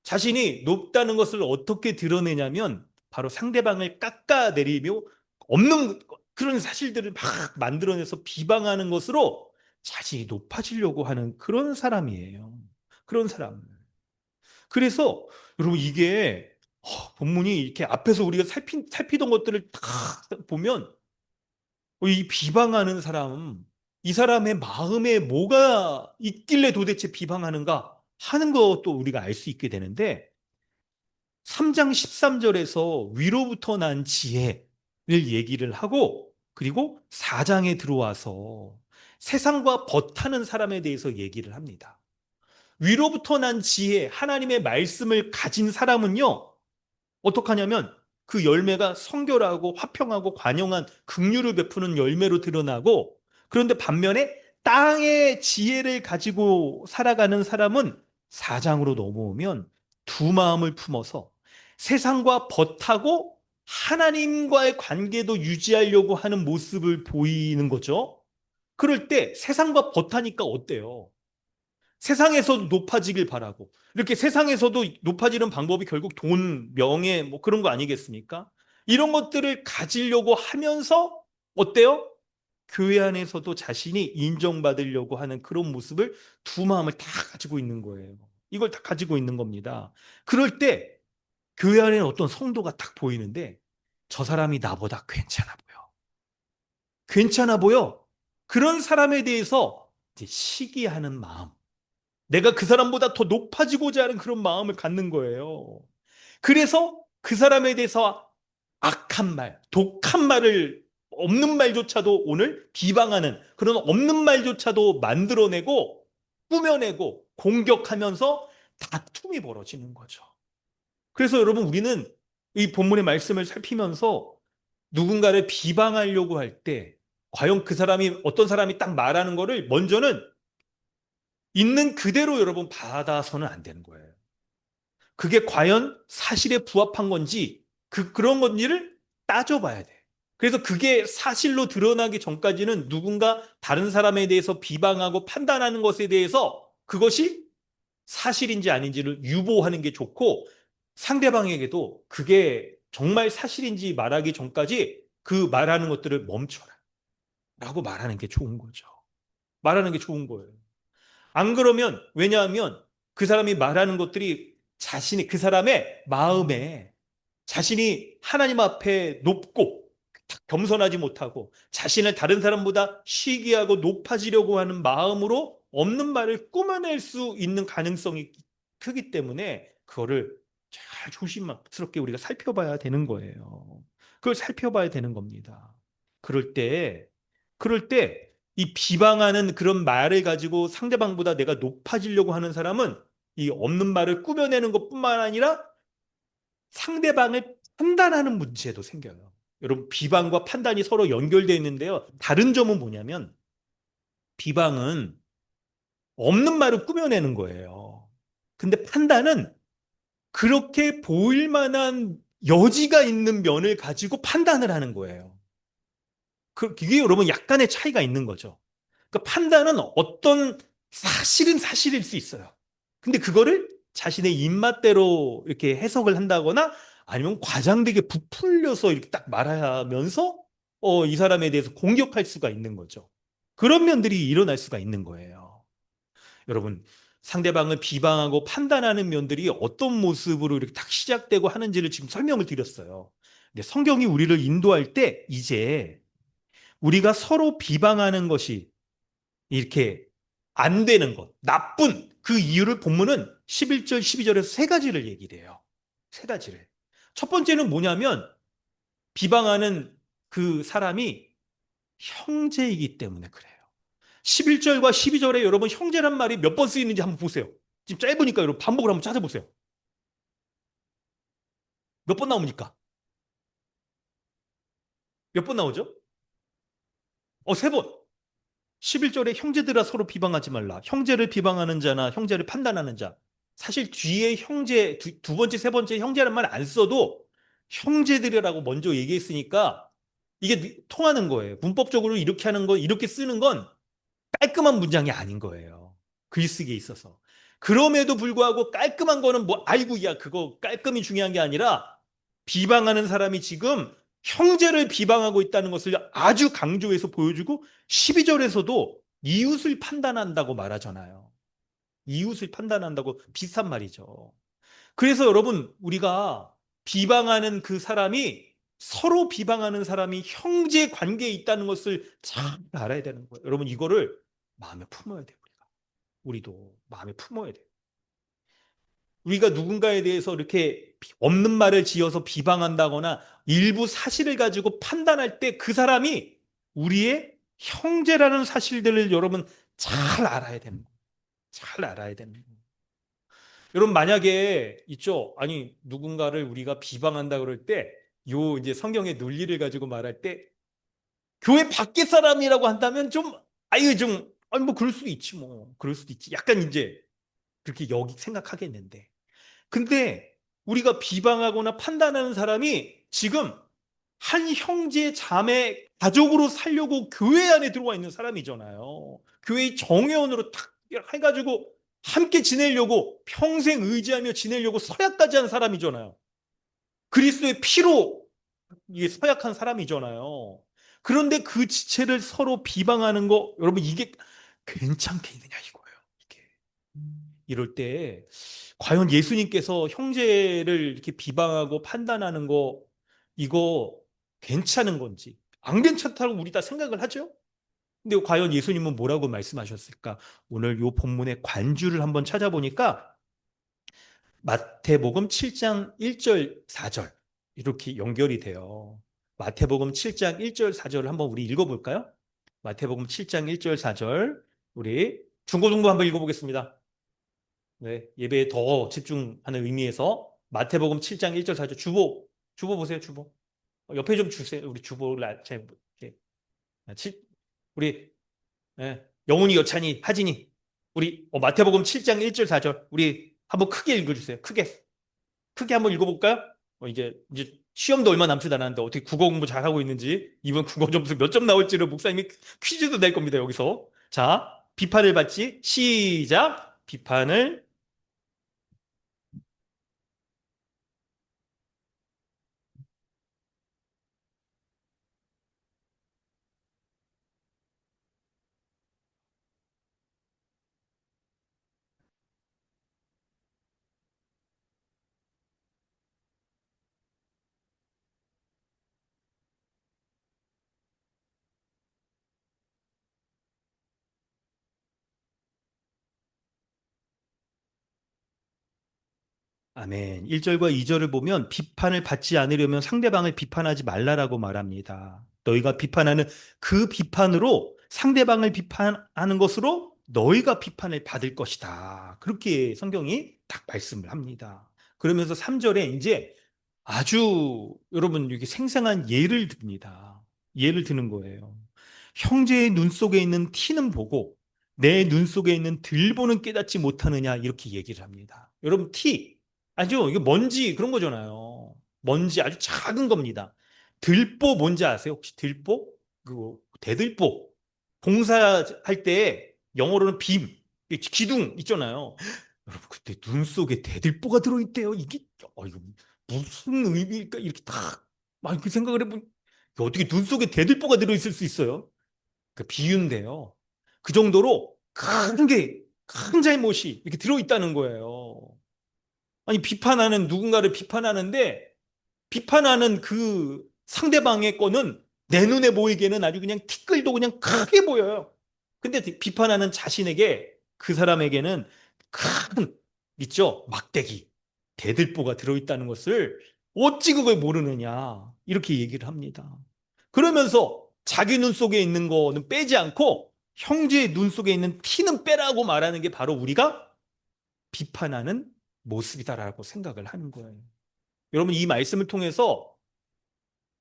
자신이 높다는 것을 어떻게 드러내냐면 바로 상대방을 깎아내리며 없는 그런 사실들을 막 만들어내서 비방하는 것으로 자신이 높아지려고 하는 그런 사람이에요. 그런 사람. 그래서 여러분 이게 본문이 이렇게 앞에서 우리가 살피던 것들을 다 보면 이 비방하는 사람, 이 사람의 마음에 뭐가 있길래 도대체 비방하는가 하는 것도 우리가 알 수 있게 되는데 3장 13절에서 위로부터 난 지혜를 얘기를 하고 그리고 4장에 들어와서 세상과 버타는 사람에 대해서 얘기를 합니다. 위로부터 난 지혜, 하나님의 말씀을 가진 사람은요, 어떡하냐면 그 열매가 성결하고 화평하고 관용한 긍휼을 베푸는 열매로 드러나고, 그런데 반면에 땅의 지혜를 가지고 살아가는 사람은 4장으로 넘어오면 두 마음을 품어서 세상과 벗하고 하나님과의 관계도 유지하려고 하는 모습을 보이는 거죠. 그럴 때 세상과 벗하니까 어때요? 세상에서도 높아지길 바라고, 이렇게 세상에서도 높아지는 방법이 결국 돈, 명예, 뭐 그런 거 아니겠습니까? 이런 것들을 가지려고 하면서 어때요? 교회 안에서도 자신이 인정받으려고 하는 그런 모습을, 두 마음을 다 가지고 있는 거예요. 이걸 다 가지고 있는 겁니다. 그럴 때 교회 안에는 어떤 성도가 딱 보이는데, 저 사람이 나보다 괜찮아 보여. 괜찮아 보여. 그런 사람에 대해서 이제 시기하는 마음, 내가 그 사람보다 더 높아지고자 하는 그런 마음을 갖는 거예요. 그래서 그 사람에 대해서 악한 말, 독한 말을, 없는 말조차도 오늘 비방하는 그런 없는 말조차도 만들어내고 꾸며내고 공격하면서 다툼이 벌어지는 거죠. 그래서 여러분, 우리는 이 본문의 말씀을 살피면서 누군가를 비방하려고 할 때 과연 그 사람이, 어떤 사람이 딱 말하는 거를 먼저는 있는 그대로 여러분 받아서는 안 되는 거예요. 그게 과연 사실에 부합한 건지, 그런 건지를 따져봐야 돼. 그래서 그게 사실로 드러나기 전까지는 누군가 다른 사람에 대해서 비방하고 판단하는 것에 대해서 그것이 사실인지 아닌지를 유보하는 게 좋고, 상대방에게도 그게 정말 사실인지 말하기 전까지 그 말하는 것들을 멈춰라 라고 말하는 게 좋은 거죠. 말하는 게 좋은 거예요. 안 그러면, 왜냐하면 그 사람이 말하는 것들이 자신이, 그 사람의 마음에 자신이 하나님 앞에 높고 겸손하지 못하고 자신을 다른 사람보다 시기하고 높아지려고 하는 마음으로 없는 말을 꾸며낼 수 있는 가능성이 크기 때문에 그거를 잘 조심스럽게 우리가 살펴봐야 되는 거예요. 그걸 살펴봐야 되는 겁니다. 그럴 때, 이 비방하는 그런 말을 가지고 상대방보다 내가 높아지려고 하는 사람은 이 없는 말을 꾸며내는 것뿐만 아니라 상대방을 판단하는 문제도 생겨요. 여러분, 비방과 판단이 서로 연결되어 있는데요. 다른 점은 뭐냐면, 비방은 없는 말을 꾸며내는 거예요. 근데 판단은 그렇게 보일 만한 여지가 있는 면을 가지고 판단을 하는 거예요. 이게 여러분 약간의 차이가 있는 거죠. 그러니까 판단은 어떤, 사실은 사실일 수 있어요. 근데 그거를 자신의 입맛대로 이렇게 해석을 한다거나 아니면 과장되게 부풀려서 이렇게 딱 말하면서 이 사람에 대해서 공격할 수가 있는 거죠. 그런 면들이 일어날 수가 있는 거예요. 여러분, 상대방을 비방하고 판단하는 면들이 어떤 모습으로 이렇게 딱 시작되고 하는지를 지금 설명을 드렸어요. 근데 성경이 우리를 인도할 때 이제 우리가 서로 비방하는 것이 이렇게 안 되는 것, 나쁜 그 이유를 본문은 11절, 12절에서 세 가지를 얘기를 해요. 세 가지를. 첫 번째는 뭐냐면, 비방하는 그 사람이 형제이기 때문에 그래요. 11절과 12절에 여러분 형제란 말이 몇 번 쓰이는지 한번 보세요. 지금 짧으니까 여러분 반복을 한번 찾아보세요. 몇 번 나옵니까? 몇 번 나오죠? 세 번. 11절에 형제들아 서로 비방하지 말라. 형제를 비방하는 자나 형제를 판단하는 자. 사실 뒤에 형제, 두 번째, 세 번째 형제란 말 안 써도 형제들이라고 먼저 얘기했으니까 이게 통하는 거예요. 문법적으로 이렇게 하는 거, 이렇게 쓰는 건 깔끔한 문장이 아닌 거예요. 글쓰기에 있어서. 그럼에도 불구하고 깔끔한 거는 뭐, 아이고, 야, 그거 깔끔이 중요한 게 아니라 비방하는 사람이 지금 형제를 비방하고 있다는 것을 아주 강조해서 보여주고 12절에서도 이웃을 판단한다고 말하잖아요. 이웃을 판단한다고 비슷한 말이죠. 그래서 여러분, 우리가 비방하는 그 사람이, 서로 비방하는 사람이 형제 관계에 있다는 것을 잘 알아야 되는 거예요. 여러분, 이거를 마음에 품어야 돼요. 우리도 마음에 품어야 돼요. 우리가 누군가에 대해서 이렇게 없는 말을 지어서 비방한다거나 일부 사실을 가지고 판단할 때 그 사람이 우리의 형제라는 사실들을 여러분 잘 알아야 됩니다. 잘 알아야 됩니다. 여러분 만약에 있죠. 아니 누군가를 우리가 비방한다 그럴 때 요 이제 성경의 논리를 가지고 말할 때 교회 밖에 사람이라고 한다면 좀 아유 좀 아니 뭐 그럴 수도 있지 뭐 그럴 수도 있지 약간 이제 그렇게 여기 생각하겠는데 근데 우리가 비방하거나 판단하는 사람이 지금 한 형제 자매 가족으로 살려고 교회 안에 들어와 있는 사람이잖아요. 교회의 정회원으로 탁 해가지고 함께 지내려고 평생 의지하며 지내려고 서약까지 한 사람이잖아요. 그리스도의 피로 이게 서약한 사람이잖아요. 그런데 그 지체를 서로 비방하는 거 여러분 이게 괜찮겠느냐 이거예요. 이게. 이럴 때 과연 예수님께서 형제를 이렇게 비방하고 판단하는 거 이거 괜찮은 건지 안 괜찮다고 우리 다 생각을 하죠. 근데 과연 예수님은 뭐라고 말씀하셨을까? 오늘 요 본문의 관주를 한번 찾아보니까 마태복음 7장 1절 4절 이렇게 연결이 돼요. 마태복음 7장 1절 4절을 한번 우리 읽어볼까요? 마태복음 7장 1절 4절 우리 중고등부 한번 읽어보겠습니다. 네, 예배에 더 집중하는 의미에서 마태복음 7장 1절 4절 주보 보세요 주보 옆에 좀 주세요 우리 주보를 우리 영훈이 여찬이 하진이 우리 마태복음 7장 1절 4절 우리 한번 크게 읽어주세요 크게 한번 읽어볼까요? 이제 시험도 얼마 남지도 않았는데 어떻게 국어 공부 잘하고 있는지 이번 국어 점수 몇 점 나올지를 목사님이 퀴즈도 낼 겁니다 여기서 자 비판을 받지 시작 비판을 아멘. 1절과 2절을 보면 비판을 받지 않으려면 상대방을 비판하지 말라라고 말합니다. 너희가 비판하는 그 비판으로 상대방을 비판하는 것으로 너희가 비판을 받을 것이다. 그렇게 성경이 딱 말씀을 합니다. 그러면서 3절에 이제 아주 여러분 이게 생생한 예를 듭니다. 예를 드는 거예요. 형제의 눈 속에 있는 티는 보고 내 눈 속에 있는 들보는 깨닫지 못하느냐 이렇게 얘기를 합니다. 여러분 티 아주 이게 먼지 그런 거잖아요. 먼지 아주 작은 겁니다. 들보 뭔지 아세요? 혹시 들보? 그 대들보 공사할 때 영어로는 빔 기둥 있잖아요. 여러분 그때 눈 속에 대들보가 들어있대요. 이거 무슨 의미일까? 이렇게 딱 이렇게 생각을 해보면 어떻게 눈 속에 대들보가 들어있을 수 있어요? 그 비유인데요. 그 정도로 큰 잘못이 이렇게 들어있다는 거예요. 아니 누군가를 비판하는데 비판하는 그 상대방의 거는 내 눈에 보이기에는 아주 그냥 티끌도 그냥 크게 보여요. 근데 비판하는 자신에게 그 사람에게는 큰 있죠 막대기 대들보가 들어있다는 것을 어찌 그걸 모르느냐 이렇게 얘기를 합니다. 그러면서 자기 눈 속에 있는 거는 빼지 않고 형제의 눈 속에 있는 티는 빼라고 말하는 게 바로 우리가 비판하는 모습이다라고 생각을 하는 거예요. 여러분 이 말씀을 통해서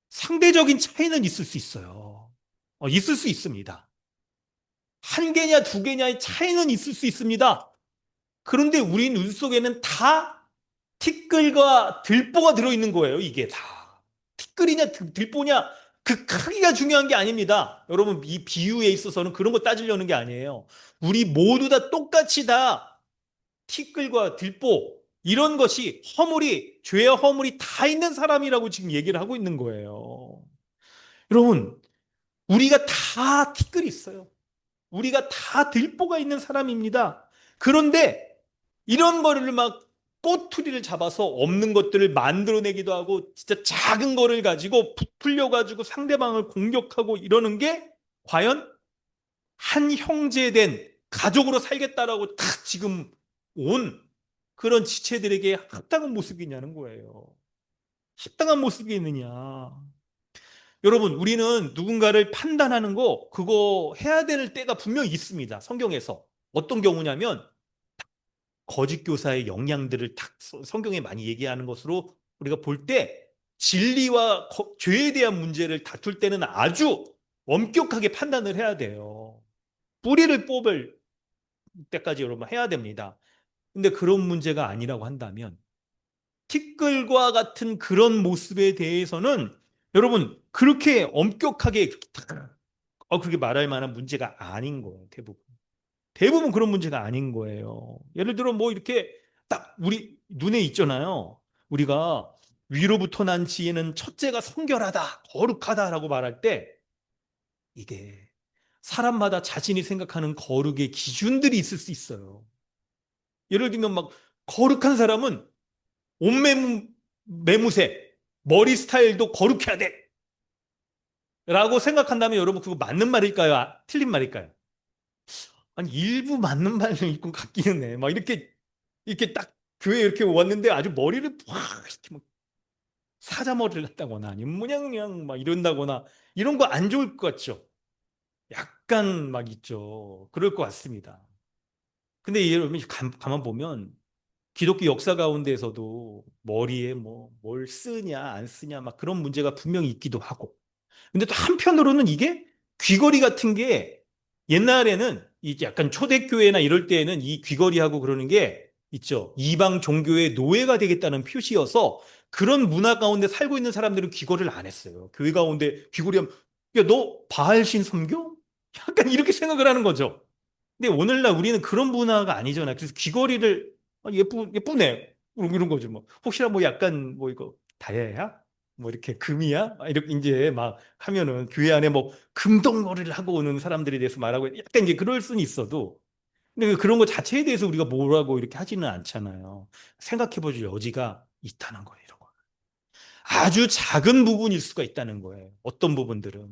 상대적인 차이는 있을 수 있어요. 있을 수 있습니다. 한 개냐 두 개냐의 차이는 있을 수 있습니다. 그런데 우리 눈 속에는 다 티끌과 들보가 들어있는 거예요. 이게 다. 티끌이냐 들보냐 그 크기가 중요한 게 아닙니다. 여러분 이 비유에 있어서는 그런 거 따지려는 게 아니에요. 우리 모두 다 똑같이 다 티끌과 들보 이런 것이 죄와 허물이 다 있는 사람이라고 지금 얘기를 하고 있는 거예요. 여러분 우리가 다 티끌이 있어요. 우리가 다 들보가 있는 사람입니다. 그런데 이런 거를 막 꼬투리를 잡아서 없는 것들을 만들어내기도 하고 진짜 작은 거를 가지고 부풀려 가지고 상대방을 공격하고 이러는 게 과연 한 형제된 가족으로 살겠다라고 딱 지금 온 그런 지체들에게 합당한 모습이냐는 거예요. 합당한 모습이 있느냐. 여러분, 우리는 누군가를 판단하는 거, 그거 해야 될 때가 분명히 있습니다. 성경에서. 어떤 경우냐면, 거짓 교사의 영향들을 딱 성경에 많이 얘기하는 것으로 우리가 볼 때 진리와 죄에 대한 문제를 다툴 때는 아주 엄격하게 판단을 해야 돼요. 뿌리를 뽑을 때까지 여러분 해야 됩니다. 근데 그런 문제가 아니라고 한다면 티끌과 같은 그런 모습에 대해서는 여러분 그렇게 엄격하게 그렇게 말할 만한 문제가 아닌 거예요. 대부분 그런 문제가 아닌 거예요. 예를 들어 뭐 이렇게 딱 우리 눈에 있잖아요. 우리가 위로부터 난 지혜는 첫째가 성결하다, 거룩하다라고 말할 때 이게 사람마다 자신이 생각하는 거룩의 기준들이 있을 수 있어요. 예를 들면 막 거룩한 사람은 옷매무새, 머리 스타일도 거룩해야 돼. 라고 생각한다면 여러분 그거 맞는 말일까요? 틀린 말일까요? 아니 일부 맞는 말도 있고 같기는 해. 막 이렇게 딱 교회 이렇게 왔는데 아주 머리를 팍 이렇게 막 사자머리를 했다거나 아니면 그냥 막 이런다거나 이런 거 안 좋을 것 같죠? 약간 막 있죠. 그럴 것 같습니다. 근데 여러분 가만 보면 기독교 역사 가운데에서도 머리에 뭐 뭘 쓰냐 안 쓰냐 막 그런 문제가 분명히 있기도 하고 근데 또 한편으로는 이게 귀걸이 같은 게 옛날에는 이 약간 초대교회나 이럴 때에는 이 귀걸이하고 그러는 게 있죠. 이방 종교의 노예가 되겠다는 표시여서 그런 문화 가운데 살고 있는 사람들은 귀걸이를 안 했어요. 교회 가운데 귀걸이 하면 야, 너 바알신 섬겨? 약간 이렇게 생각을 하는 거죠. 근데 오늘날 우리는 그런 문화가 아니잖아요. 그래서 귀걸이를 예쁘네. 이런 거죠. 뭐 혹시나 뭐 약간 뭐 이거 다이아야? 뭐 이렇게 금이야? 이렇게 이제 막 하면은 교회 안에 뭐 금덩어리를 하고 오는 사람들에 대해서 말하고 약간 이제 그럴 수는 있어도 근데 그런 거 자체에 대해서 우리가 뭐라고 이렇게 하지는 않잖아요. 생각해 볼 여지가 있다는 거예요. 이런 거. 아주 작은 부분일 수가 있다는 거예요. 어떤 부분들은.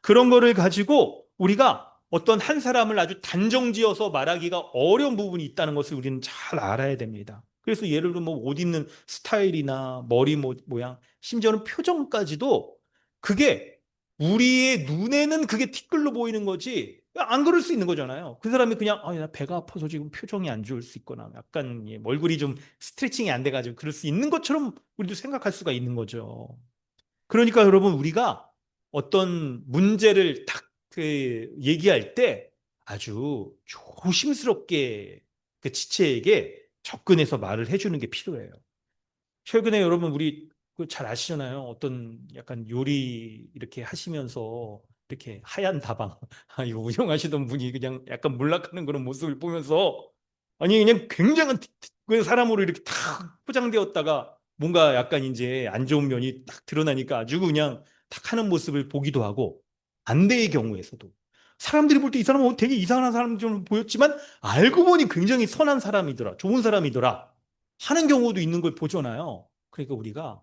그런 거를 가지고 우리가 어떤 한 사람을 아주 단정지어서 말하기가 어려운 부분이 있다는 것을 우리는 잘 알아야 됩니다. 그래서 예를 들면 뭐옷 입는 스타일이나 머리 모양, 심지어는 표정까지도 그게 우리의 눈에는 그게 티끌로 보이는 거지 안 그럴 수 있는 거잖아요. 그 사람이 그냥 나 배가 아파서 지금 표정이 안 좋을 수 있거나 약간 얼굴이 좀 스트레칭이 안 돼가지고 그럴 수 있는 것처럼 우리도 생각할 수가 있는 거죠. 그러니까 여러분 우리가 어떤 문제를 딱 얘기할 때 아주 조심스럽게 그 지체에게 접근해서 말을 해주는 게 필요해요. 최근에 여러분 우리 그잘 아시잖아요. 어떤 약간 요리 이렇게 하시면서 이렇게 하얀 다방 이거 운영하시던 분이 그냥 약간 몰락하는 그런 모습을 보면서 아니 그냥 굉장한 그 사람으로 이렇게 탁 포장되었다가 뭔가 약간 이제 안 좋은 면이 딱 드러나니까 아주 그냥 탁 하는 모습을 보기도 하고 반대의 경우에서도 사람들이 볼 때 이 사람은 되게 이상한 사람처럼 보였지만 알고 보니 굉장히 선한 사람이더라, 좋은 사람이더라 하는 경우도 있는 걸 보잖아요. 그러니까 우리가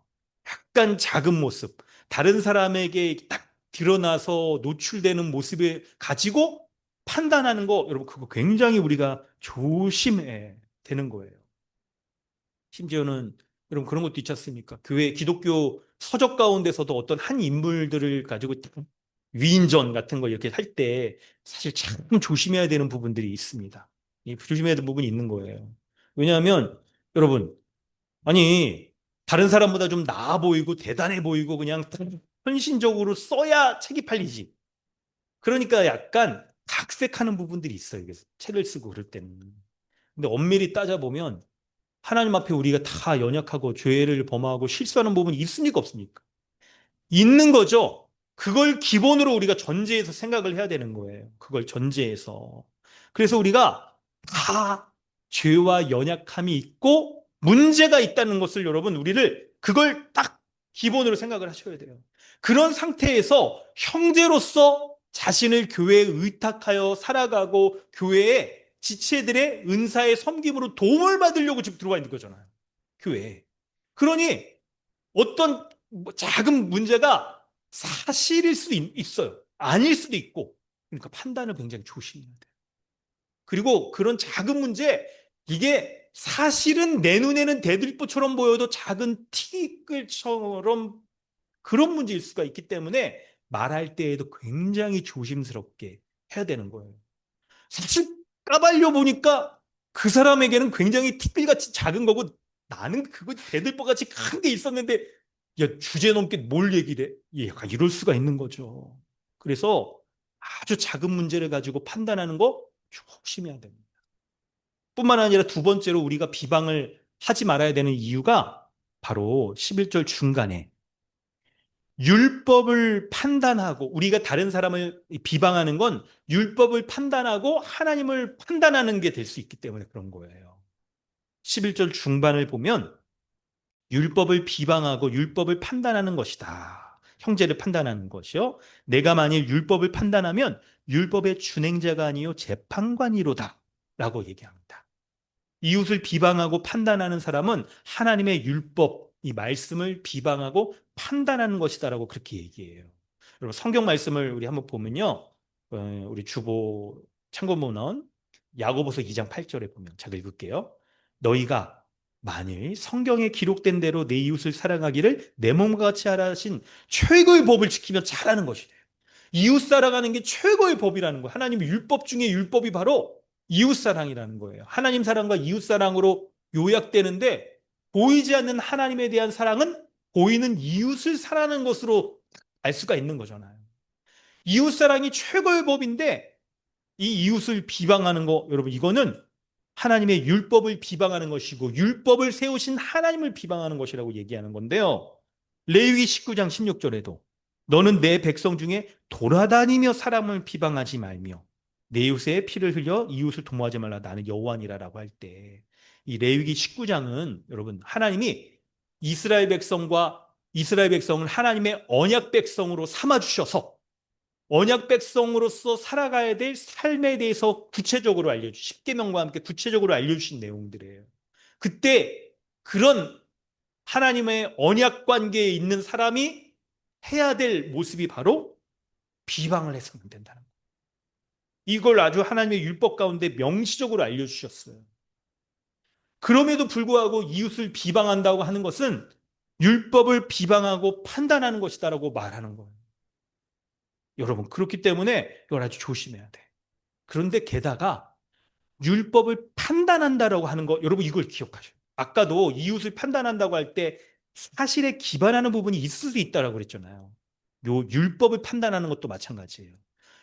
약간 작은 모습, 다른 사람에게 딱 드러나서 노출되는 모습을 가지고 판단하는 거, 여러분, 그거 굉장히 우리가 조심해야 되는 거예요. 심지어는 여러분 그런 것도 있지 않습니까? 교회 기독교 서적 가운데서도 어떤 한 인물들을 가지고 위인전 같은 거 이렇게 할 때 사실 참 조심해야 되는 부분들이 있습니다. 조심해야 되는 부분이 있는 거예요. 왜냐하면 여러분 아니 다른 사람보다 좀 나아 보이고 대단해 보이고 그냥 헌신적으로 써야 책이 팔리지. 그러니까 약간 각색하는 부분들이 있어요. 그래서 책을 쓰고 그럴 때는. 근데 엄밀히 따져보면 하나님 앞에 우리가 다 연약하고 죄를 범하고 실수하는 부분이 있습니까 없습니까? 있는 거죠. 그걸 기본으로 우리가 전제해서 생각을 해야 되는 거예요. 그걸 전제해서. 그래서 우리가 다 죄와 연약함이 있고 문제가 있다는 것을 여러분 우리를 그걸 딱 기본으로 생각을 하셔야 돼요. 그런 상태에서 형제로서 자신을 교회에 의탁하여 살아가고 교회의 지체들의 은사의 섬김으로 도움을 받으려고 지금 들어와 있는 거잖아요. 교회에. 그러니 어떤 작은 문제가 사실일 수도 있어요. 아닐 수도 있고. 그러니까 판단을 굉장히 조심해야 돼요. 그리고 그런 작은 문제, 이게 사실은 내 눈에는 대들보처럼 보여도 작은 티끌처럼 그런 문제일 수가 있기 때문에 말할 때에도 굉장히 조심스럽게 해야 되는 거예요. 사실 까발려 보니까 그 사람에게는 굉장히 티끌같이 작은 거고 나는 그거 대들보같이 큰 게 있었는데 야 주제 넘게 뭘 얘기를 해? 예, 약간 이럴 수가 있는 거죠. 그래서 아주 작은 문제를 가지고 판단하는 거 조심해야 됩니다. 뿐만 아니라 두 번째로 우리가 비방을 하지 말아야 되는 이유가 바로 11절 중간에 율법을 판단하고 우리가 다른 사람을 비방하는 건 율법을 판단하고 하나님을 판단하는 게 될 수 있기 때문에 그런 거예요. 11절 중반을 보면 율법을 비방하고 율법을 판단하는 것이다. 형제를 판단하는 것이요. 내가 만일 율법을 판단하면 율법의 준행자가 아니요 재판관이로다. 라고 얘기합니다. 이웃을 비방하고 판단하는 사람은 하나님의 율법, 이 말씀을 비방하고 판단하는 것이다라고 그렇게 얘기해요. 여러분 성경 말씀을 우리 한번 보면요. 우리 주보 참고문 원 야고보서 2장 8절에 보면 제가 읽을게요. 너희가 만일 성경에 기록된 대로 내 이웃을 사랑하기를 내 몸과 같이 하라 하신 최고의 법을 지키면 잘하는 것이래요. 이웃 사랑하는 게 최고의 법이라는 거예요. 하나님의 율법 중에 율법이 바로 이웃 사랑이라는 거예요. 하나님 사랑과 이웃 사랑으로 요약되는데 보이지 않는 하나님에 대한 사랑은 보이는 이웃을 사랑하는 것으로 알 수가 있는 거잖아요. 이웃 사랑이 최고의 법인데 이 이웃을 비방하는 거 여러분 이거는 하나님의 율법을 비방하는 것이고 율법을 세우신 하나님을 비방하는 것이라고 얘기하는 건데요. 레위기 19장 16절에도 너는 내 백성 중에 돌아다니며 사람을 비방하지 말며 내 이웃의 피를 흘려 이웃을 도모하지 말라 나는 여호와니라라고 할 때 이 레위기 19장은 여러분 하나님이 이스라엘 백성을 하나님의 언약 백성으로 삼아 주셔서 언약 백성으로서 살아가야 될 삶에 대해서 구체적으로 알려주신 십계명과 함께 구체적으로 알려주신 내용들이에요. 그때 그런 하나님의 언약 관계에 있는 사람이 해야 될 모습이 바로 비방을 해서는 안 된다는 거예요. 이걸 아주 하나님의 율법 가운데 명시적으로 알려주셨어요. 그럼에도 불구하고 이웃을 비방한다고 하는 것은 율법을 비방하고 판단하는 것이다라고 말하는 거예요. 여러분 그렇기 때문에 이걸 아주 조심해야 돼. 그런데 게다가 율법을 판단한다라고 하는 거 여러분 이걸 기억하셔요. 아까도 이웃을 판단한다고 할 때 사실에 기반하는 부분이 있을 수 있다라고 그랬잖아요. 요 율법을 판단하는 것도 마찬가지예요.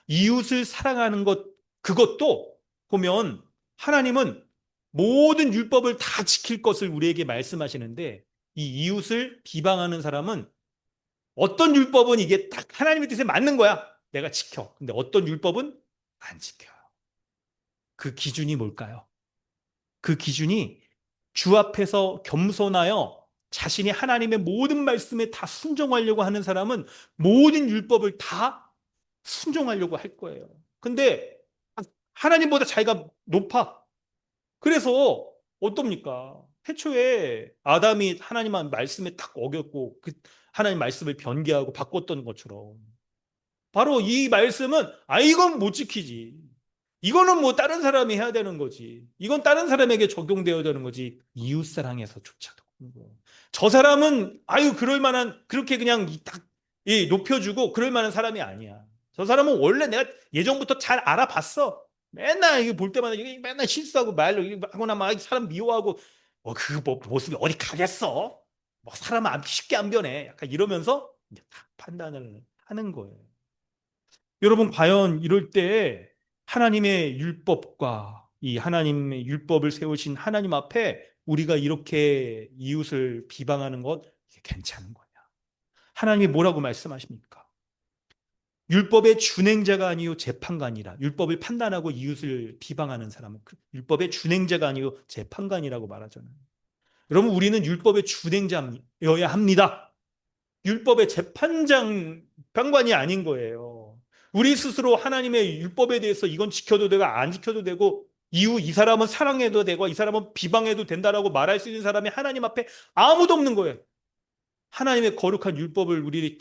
이웃을 사랑하는 것 그것도 보면 하나님은 모든 율법을 다 지킬 것을 우리에게 말씀하시는데 이 이웃을 비방하는 사람은 어떤 율법은 이게 딱 하나님의 뜻에 맞는 거야. 내가 지켜. 근데 어떤 율법은 안 지켜요. 그 기준이 뭘까요? 그 기준이 주 앞에서 겸손하여 자신이 하나님의 모든 말씀에 다 순종하려고 하는 사람은 모든 율법을 다 순종하려고 할 거예요. 근데 하나님보다 자기가 높아. 그래서 어떻습니까? 태초에 아담이 하나님 말씀에 딱 어겼고 그 하나님 말씀을 변개하고 바꿨던 것처럼 바로 이 말씀은 이건 못 지키지. 이거는 뭐 다른 사람이 해야 되는 거지. 이건 다른 사람에게 적용되어야 되는 거지. 이웃사랑에서조차도. 저 사람은 그럴 만한 그렇게 그냥 딱 높여주고 그럴 만한 사람이 아니야. 저 사람은 원래 내가 예전부터 잘 알아봤어. 맨날 이게 볼 때마다 이게 맨날 실수하고 말로 하거나 막 사람 미워하고 그 모습이 어디 가겠어? 뭐 사람 쉽게 안 변해. 약간 이러면서 이제 딱 판단을 하는 거예요. 여러분, 과연 이럴 때 하나님의 율법과 이 하나님의 율법을 세우신 하나님 앞에 우리가 이렇게 이웃을 비방하는 것 이게 괜찮은 거냐? 하나님이 뭐라고 말씀하십니까? 율법의 준행자가 아니요 재판관이라. 율법을 판단하고 이웃을 비방하는 사람은 율법의 준행자가 아니요 재판관이라고 말하잖아요. 여러분, 우리는 율법의 준행자여야 합니다. 율법의 재판장관이 아닌 거예요. 우리 스스로 하나님의 율법에 대해서 이건 지켜도 되고 안 지켜도 되고 이후 이 사람은 사랑해도 되고 이 사람은 비방해도 된다라고 말할 수 있는 사람이 하나님 앞에 아무도 없는 거예요. 하나님의 거룩한 율법을 우리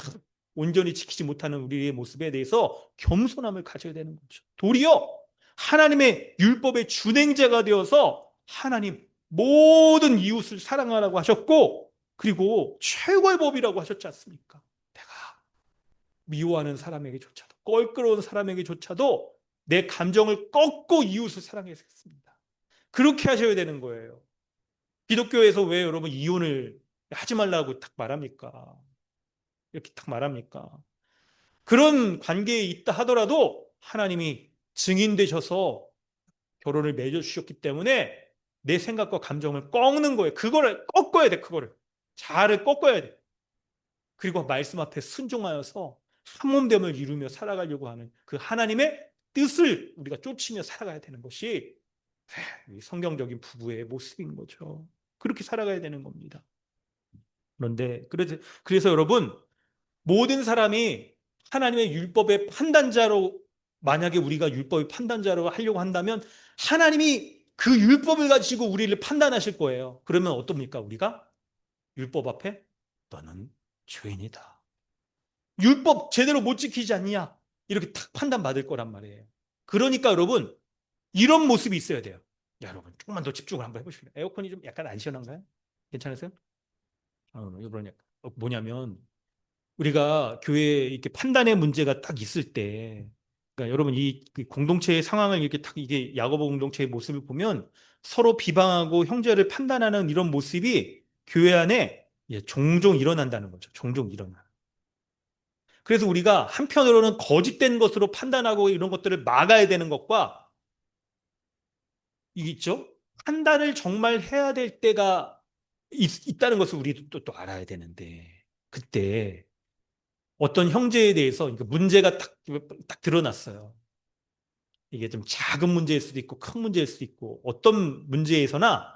온전히 지키지 못하는 우리의 모습에 대해서 겸손함을 가져야 되는 거죠. 도리어 하나님의 율법의 준행자가 되어서 하나님 모든 이웃을 사랑하라고 하셨고 그리고 최고의 법이라고 하셨지 않습니까? 내가 미워하는 사람에게조차도 껄끄러운 사람에게조차도 내 감정을 꺾고 이웃을 사랑했습니다. 그렇게 하셔야 되는 거예요. 기독교에서 왜 여러분 이혼을 하지 말라고 딱 말합니까? 이렇게 딱 말합니까? 그런 관계에 있다 하더라도 하나님이 증인 되셔서 결혼을 맺어주셨기 때문에 내 생각과 감정을 꺾는 거예요. 그거를 꺾어야 돼, 그거를. 자아를 꺾어야 돼. 그리고 말씀 앞에 순종하여서 한몸됨을 이루며 살아가려고 하는 그 하나님의 뜻을 우리가 쫓으며 살아가야 되는 것이 성경적인 부부의 모습인 거죠. 그렇게 살아가야 되는 겁니다. 그래서 여러분, 모든 사람이 하나님의 율법의 판단자로, 만약에 우리가 율법의 판단자로 하려고 한다면 하나님이 그 율법을 가지고 우리를 판단하실 거예요. 그러면 어떻습니까? 우리가 율법 앞에 너는 죄인이다. 율법 제대로 못 지키지 않냐? 이렇게 탁 판단받을 거란 말이에요. 그러니까 여러분, 이런 모습이 있어야 돼요. 야, 여러분, 조금만 더 집중을 한번 해보시면. 에어컨이 좀 약간 안 시원한가요? 괜찮으세요? 이런 뭐냐면 우리가 교회에 이렇게 판단의 문제가 딱 있을 때, 그러니까 여러분 이 공동체의 상황을 이렇게 딱 이게 야고보 공동체의 모습을 보면 서로 비방하고 형제를 판단하는 이런 모습이 교회 안에 종종 일어난다는 거죠. 종종 일어나. 그래서 우리가 한편으로는 거짓된 것으로 판단하고 이런 것들을 막아야 되는 것과 이게 있죠. 판단을 정말 해야 될 때가 있다는 것을 우리도 또 알아야 되는데 그때 어떤 형제에 대해서 문제가 딱 드러났어요. 이게 좀 작은 문제일 수도 있고 큰 문제일 수도 있고 어떤 문제에서나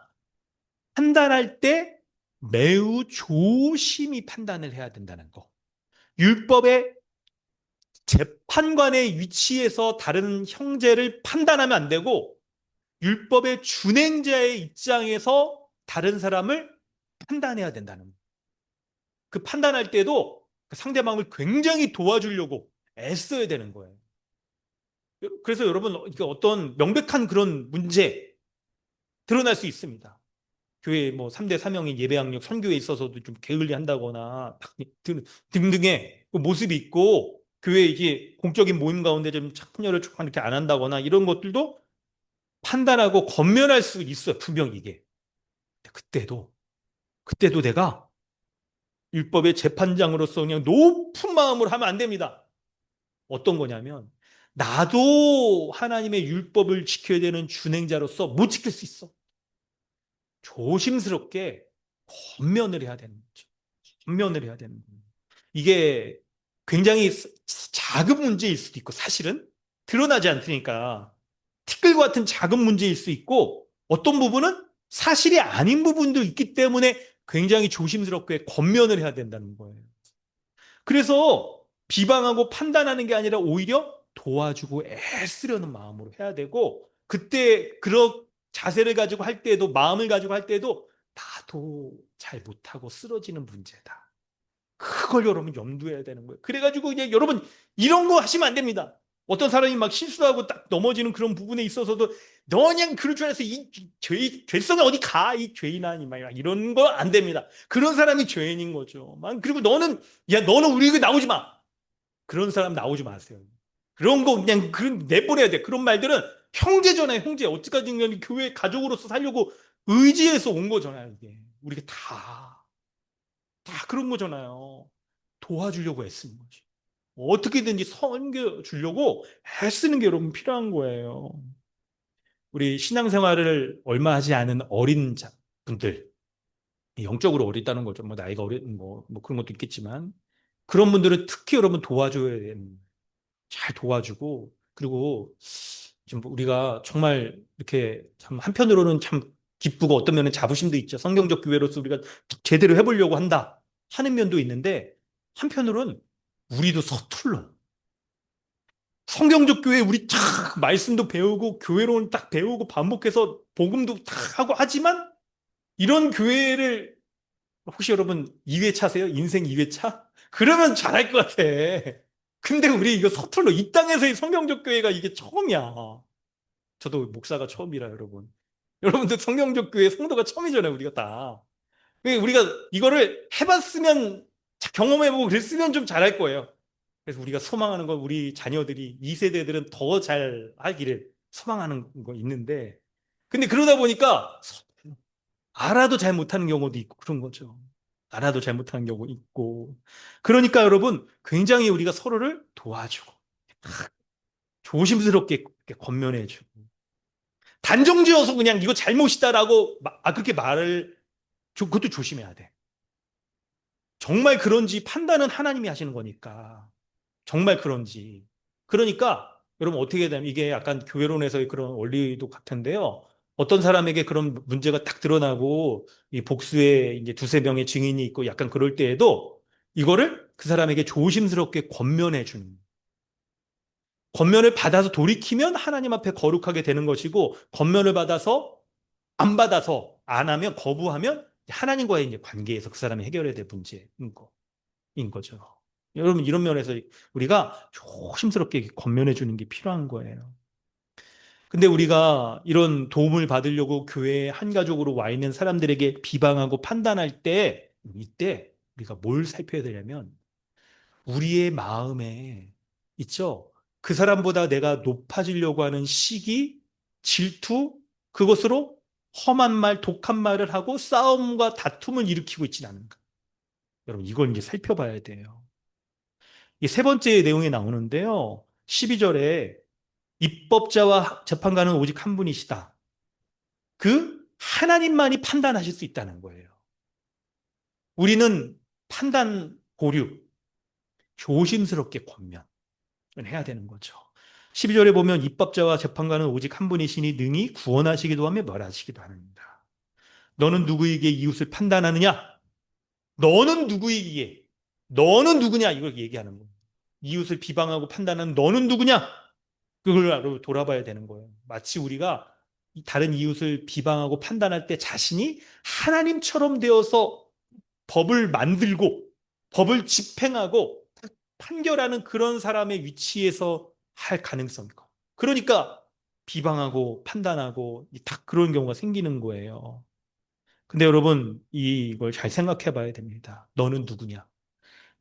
판단할 때 매우 조심히 판단을 해야 된다는 거. 율법의 재판관의 위치에서 다른 형제를 판단하면 안 되고 율법의 준행자의 입장에서 다른 사람을 판단해야 된다는 거. 그 판단할 때도 그 상대방을 굉장히 도와주려고 애써야 되는 거예요. 그래서 여러분 어떤 명백한 그런 문제 드러날 수 있습니다. 교회 뭐 3대 사명인 예배학력 선교에 있어서도 좀 게을리한다거나 등등의 그 모습이 있고 교회 이게 공적인 모임 가운데 좀 참여를 조금 이렇게 안 한다거나 이런 것들도 판단하고 권면할 수 있어요. 분명히 이게. 그때도 내가 율법의 재판장으로서 그냥 높은 마음으로 하면 안 됩니다. 어떤 거냐면 나도 하나님의 율법을 지켜야 되는 준행자로서 못 지킬 수 있어. 조심스럽게 권면을 해야 되는 거죠. 권면을 해야 되는 거예요. 이게 굉장히 작은 문제일 수도 있고 사실은 드러나지 않으니까 티끌 같은 작은 문제일 수 있고 어떤 부분은 사실이 아닌 부분도 있기 때문에 굉장히 조심스럽게 권면을 해야 된다는 거예요. 그래서 비방하고 판단하는 게 아니라 오히려 도와주고 애쓰려는 마음으로 해야 되고 그때 그런 자세를 가지고 할 때에도 마음을 가지고 할 때에도 나도 잘 못하고 쓰러지는 문제다. 그걸 여러분 염두해야 되는 거예요. 그래가지고 이제 여러분 이런 거 하시면 안 됩니다. 어떤 사람이 막 실수하고 딱 넘어지는 그런 부분에 있어서도 너 그냥 그럴 줄 알아서 이 죄성이 어디 가? 이 죄인아 막 이런 거 안 됩니다. 그런 사람이 죄인인 거죠. 그리고 너는 우리 교회 나오지 마. 그런 사람 나오지 마세요. 그런 거 그냥 내보내야 돼. 그런 말들은 형제잖아요, 형제. 어찌까지 교회 가족으로서 살려고 의지해서 온 거잖아요, 이게. 우리가 다 그런 거잖아요. 도와주려고 애쓰는 거지. 어떻게든지 섬겨주려고 애쓰는 게 여러분 필요한 거예요. 우리 신앙생활을 얼마 하지 않은 어린 분들, 영적으로 어리다는 거죠. 뭐 나이가 뭐 그런 것도 있겠지만 그런 분들은 특히 여러분 도와줘야 되는, 잘 도와주고 그리고 좀 우리가 정말 이렇게 참 한편으로는 참 기쁘고 어떤 면은 자부심도 있죠. 성경적 교회로서 우리가 제대로 해보려고 한다 하는 면도 있는데 한편으로는 우리도 서툴러. 성경적 교회 우리 탁 말씀도 배우고 교회론을 딱 배우고 반복해서 복음도 탁 하고 하지만 이런 교회를 혹시 여러분 2회차세요? 인생 2회차? 그러면 잘할 것 같아. 근데 우리 이거 서툴러 이 땅에서의 성경적 교회가 이게 처음이야. 저도 목사가 처음이라 여러분. 여러분들 성경적 교회 성도가 처음이잖아요, 우리가 다. 그러니까 우리가 이거를 해봤으면 경험해보고 그랬으면 좀 잘할 거예요. 그래서 우리가 소망하는 건 우리 자녀들이 2세대들은 더 잘 하기를 소망하는 거 있는데 근데 그러다 보니까 알아도 잘 못하는 경우도 있고 그런 거죠. 알아도 잘 못하는 경우 있고. 그러니까 여러분 굉장히 우리가 서로를 도와주고 조심스럽게 이렇게 권면해주고 단정지어서 그냥 이거 잘못이다라고 그렇게 말을 그것도 조심해야 돼. 정말 그런지 판단은 하나님이 하시는 거니까. 정말 그런지. 그러니까 여러분 어떻게 되냐면 이게 약간 교회론에서의 그런 원리도 같은데요. 어떤 사람에게 그런 문제가 딱 드러나고 이 복수에 이제 두세 명의 증인이 있고 약간 그럴 때에도 이거를 그 사람에게 조심스럽게 권면해 주는. 권면을 받아서 돌이키면 하나님 앞에 거룩하게 되는 것이고 권면을 받아서 안 받아서 안 하면 거부하면 하나님과의 이제 관계에서 그 사람이 해결해야 될 문제인 인 거죠. 여러분 이런 면에서 우리가 조심스럽게 권면해 주는 게 필요한 거예요. 근데 우리가 이런 도움을 받으려고 교회에 한 가족으로 와 있는 사람들에게 비방하고 판단할 때 이때 우리가 뭘 살펴야 되냐면 우리의 마음에 있죠. 그 사람보다 내가 높아지려고 하는 시기, 질투, 그것으로 험한 말, 독한 말을 하고 싸움과 다툼을 일으키고 있지는 않은가. 여러분 이걸 이제 살펴봐야 돼요. 이 세 번째 내용에 나오는데요. 12절에 입법자와 재판관은 오직 한 분이시다. 그 하나님만이 판단하실 수 있다는 거예요. 우리는 판단 보류, 조심스럽게 권면을 해야 되는 거죠. 12절에 보면 입법자와 재판관은 오직 한 분이시니 능히 구원하시기도 하며 멸하시기도 합니다. 너는 누구에게 이웃을 판단하느냐? 너는 누구이기에? 너는 누구냐? 이걸 얘기하는 거예요. 이웃을 비방하고 판단하는 너는 누구냐? 그걸 돌아봐야 되는 거예요. 마치 우리가 다른 이웃을 비방하고 판단할 때 자신이 하나님처럼 되어서 법을 만들고 법을 집행하고 판결하는 그런 사람의 위치에서 할 가능성이 커. 그러니까 비방하고 판단하고 딱 그런 경우가 생기는 거예요. 근데 여러분 이걸 잘 생각해 봐야 됩니다. 너는 누구냐?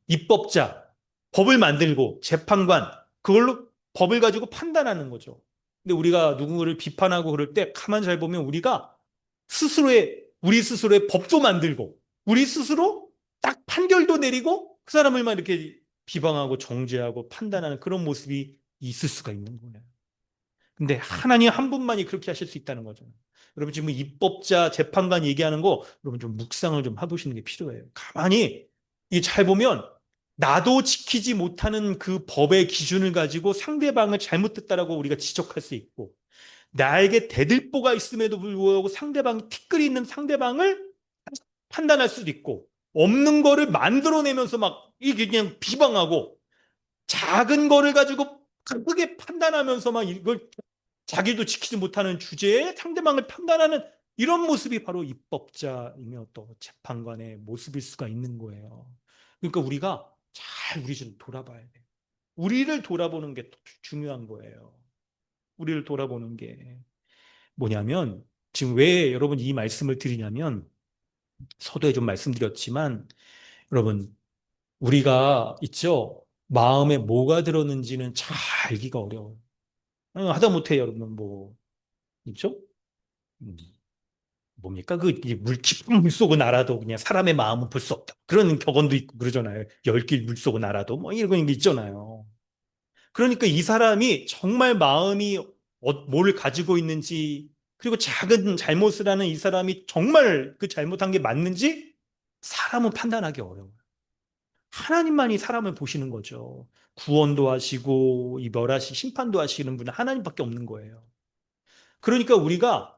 입법자, 법을 만들고 재판관, 그걸로 법을 가지고 판단하는 거죠. 근데 우리가 누군가를 비판하고 그럴 때 가만 잘 보면 우리 스스로의 법도 만들고, 우리 스스로 딱 판결도 내리고, 그 사람을만 이렇게 비방하고 정죄하고 판단하는 그런 모습이 있을 수가 있는 거예요. 근데 하나님 한 분만이 그렇게 하실 수 있다는 거죠. 여러분 지금 입법자, 재판관 얘기하는 거 여러분 좀 묵상을 좀 해보시는 게 필요해요. 가만히 이 잘 보면 나도 지키지 못하는 그 법의 기준을 가지고 상대방을 잘못했다라고 우리가 지적할 수 있고 나에게 대들보가 있음에도 불구하고 상대방이 티끌이 있는 상대방을 판단할 수도 있고 없는 거를 만들어내면서 막 이게 그냥 비방하고 작은 거를 가지고 크게 판단하면서 막 이걸 자기도 지키지 못하는 주제에 상대방을 판단하는 이런 모습이 바로 입법자이며 또 재판관의 모습일 수가 있는 거예요. 그러니까 우리가 잘 우리 좀 돌아봐야 돼요. 우리를 돌아보는 게 중요한 거예요. 우리를 돌아보는 게 뭐냐면 지금 왜 여러분 이 말씀을 드리냐면 서두에 좀 말씀드렸지만 여러분 우리가 있죠. 마음에 뭐가 들었는지는 잘 알기가 어려워요. 하다못해 여러분 뭐 있죠? 음, 뭡니까? 깊은 물속은 알아도 그냥 사람의 마음은 볼 수 없다. 그런 격언도 있고 그러잖아요. 열길 물속은 알아도 뭐 이런 게 있잖아요. 그러니까 이 사람이 정말 마음이 뭘 가지고 있는지 그리고 작은 잘못을 하는 이 사람이 정말 그 잘못한 게 맞는지 사람은 판단하기 어려워요. 하나님만이 사람을 보시는 거죠. 구원도 하시고 이 멸하시 심판도 하시는 분은 하나님밖에 없는 거예요. 그러니까 우리가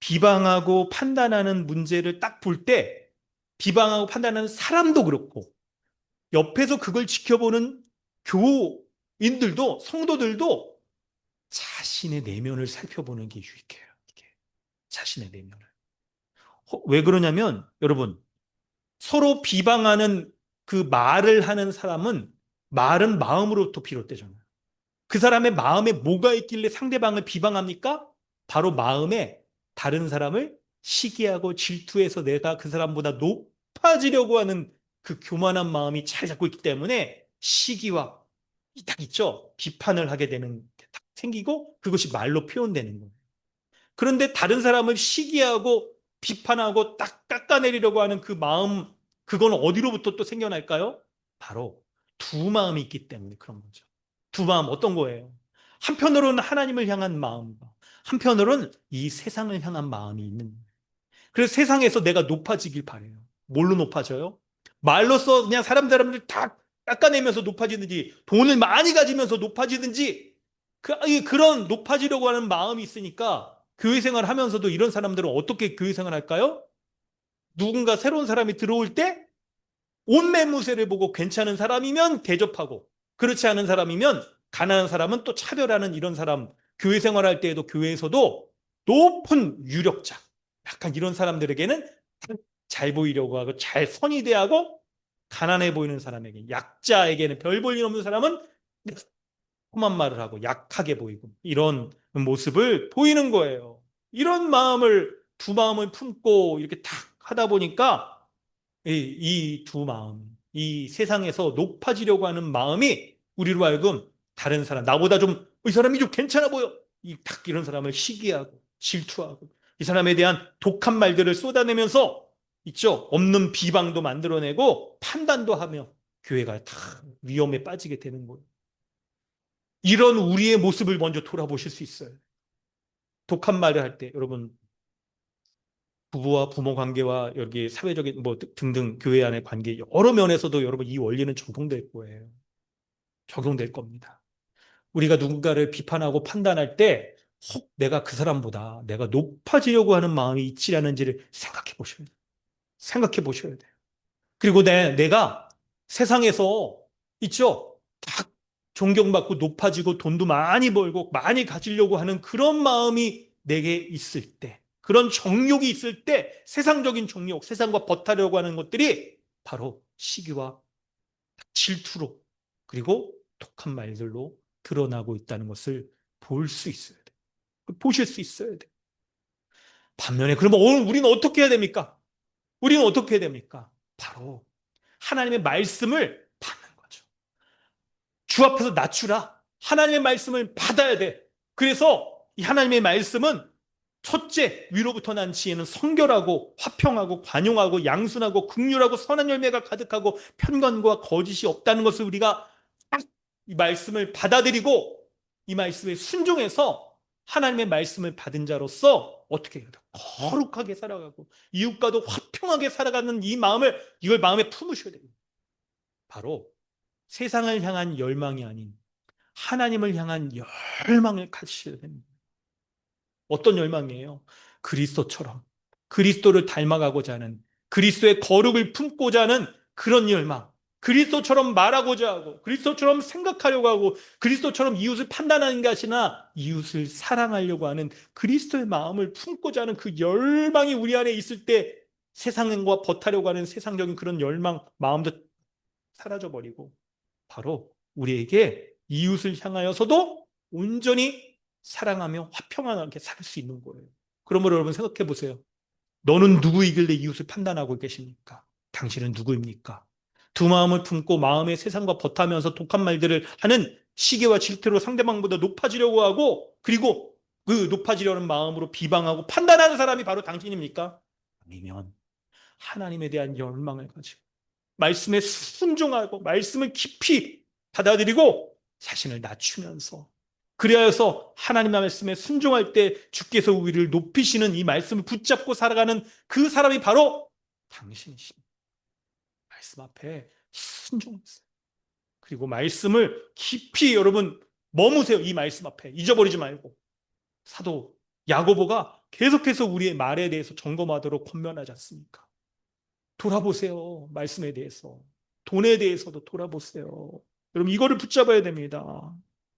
비방하고 판단하는 문제를 딱 볼 때 비방하고 판단하는 사람도 그렇고 옆에서 그걸 지켜보는 교인들도 성도들도 자신의 내면을 살펴보는 게 유익해요. 이게 자신의 내면을. 왜 그러냐면 여러분 서로 비방하는 그 말을 하는 사람은 말은 마음으로부터 비롯되잖아요. 그 사람의 마음에 뭐가 있길래 상대방을 비방합니까? 바로 마음에 다른 사람을 시기하고 질투해서 내가 그 사람보다 높아지려고 하는 그 교만한 마음이 잘 잡고 있기 때문에 시기와 딱 있죠. 비판을 하게 되는 게 딱 생기고 그것이 말로 표현되는 거예요. 그런데 다른 사람을 시기하고 비판하고 딱 깎아내리려고 하는 그 마음, 그건 어디로부터 또 생겨날까요? 바로 두 마음이 있기 때문에 그런 거죠. 두 마음 어떤 거예요? 한편으로는 하나님을 향한 마음과 한편으로는 이 세상을 향한 마음이 있는 거예요. 그래서 세상에서 내가 높아지길 바래요. 뭘로 높아져요? 말로써 그냥 사람들 다 깎아내면서 높아지든지 돈을 많이 가지면서 높아지든지 그런 높아지려고 하는 마음이 있으니까 교회 생활 하면서도 이런 사람들은 어떻게 교회 생활 할까요? 누군가 새로운 사람이 들어올 때 온 매무새를 보고 괜찮은 사람이면 대접하고 그렇지 않은 사람이면 가난한 사람은 또 차별하는 이런 사람 교회 생활할 때에도 교회에서도 높은 유력자 약간 이런 사람들에게는 잘 보이려고 하고 잘 선이 대하고 가난해 보이는 사람에게 약자에게는 별 볼 일 없는 사람은 험한 말을 하고 약하게 보이고 이런 모습을 보이는 거예요. 이런 마음을 두 마음을 품고 이렇게 탁 하다 보니까 이 두 마음, 이 세상에서 높아지려고 하는 마음이 우리로 하여금 다른 사람, 나보다 좀, 이 사람이 좀 괜찮아 보여. 딱 이런 사람을 시기하고, 질투하고, 이 사람에 대한 독한 말들을 쏟아내면서, 있죠? 없는 비방도 만들어내고, 판단도 하며, 교회가 다 위험에 빠지게 되는 거예요. 이런 우리의 모습을 먼저 돌아보실 수 있어요. 독한 말을 할 때, 여러분, 부부와 부모 관계와 여기 사회적인 뭐 등등 교회 안의 관계 여러 면에서도 여러분 이 원리는 적용될 거예요. 적용될 겁니다. 우리가 누군가를 비판하고 판단할 때 혹 내가 그 사람보다 내가 높아지려고 하는 마음이 있지 않은지를 생각해 보셔야 돼요. 생각해 보셔야 돼요. 그리고 내가 세상에서 있죠? 다 존경받고 높아지고 돈도 많이 벌고 많이 가지려고 하는 그런 마음이 내게 있을 때, 그런 정욕이 있을 때 세상적인 정욕, 세상과 버타려고 하는 것들이 바로 시기와 질투로 그리고 독한 말들로 드러나고 있다는 것을 볼 수 있어야 돼요. 보실 수 있어야 돼요. 반면에 그러면 오늘 우리는 어떻게 해야 됩니까? 우리는 어떻게 해야 됩니까? 바로 하나님의 말씀을 받는 거죠. 주 앞에서 낮추라. 하나님의 말씀을 받아야 돼. 그래서 이 하나님의 말씀은 첫째, 위로부터 난 지혜는 성결하고 화평하고 관용하고 양순하고 긍휼하고 선한 열매가 가득하고 편견과 거짓이 없다는 것을 우리가 딱 이 말씀을 받아들이고 이 말씀에 순종해서 하나님의 말씀을 받은 자로서 어떻게 해야 돼? 거룩하게 살아가고 이웃과도 화평하게 살아가는 이 마음을 이걸 마음에 품으셔야 됩니다. 바로 세상을 향한 열망이 아닌 하나님을 향한 열망을 가지셔야 됩니다. 어떤 열망이에요? 그리스도처럼 그리스도를 닮아가고자 하는 그리스도의 거룩을 품고자 하는 그런 열망. 그리스도처럼 말하고자 하고 그리스도처럼 생각하려고 하고 그리스도처럼 이웃을 판단하는 것이 아니라 이웃을 사랑하려고 하는 그리스도의 마음을 품고자 하는 그 열망이 우리 안에 있을 때 세상과 버타려고 하는 세상적인 그런 열망 마음도 사라져버리고 바로 우리에게 이웃을 향하여서도 온전히 사랑하며 화평하게 살 수 있는 거예요. 그러므로 여러분 생각해 보세요. 너는 누구이길래 이웃을 판단하고 계십니까? 당신은 누구입니까? 두 마음을 품고 마음의 세상과 버타면서 독한 말들을 하는 시기와 질투로 상대방보다 높아지려고 하고 그리고 그 높아지려는 마음으로 비방하고 판단하는 사람이 바로 당신입니까? 아니면 하나님에 대한 열망을 가지고 말씀에 순종하고 말씀을 깊이 받아들이고 자신을 낮추면서 그리하여서 하나님의 말씀에 순종할 때 주께서 우리를 높이시는 이 말씀을 붙잡고 살아가는 그 사람이 바로 당신이십니다. 말씀 앞에 순종했어요. 그리고 말씀을 깊이 여러분 머무세요. 이 말씀 앞에 잊어버리지 말고 사도 야고보가 계속해서 우리의 말에 대해서 점검하도록 권면하지 않습니까? 돌아보세요. 말씀에 대해서. 돈에 대해서도 돌아보세요. 여러분, 이거를 붙잡아야 됩니다.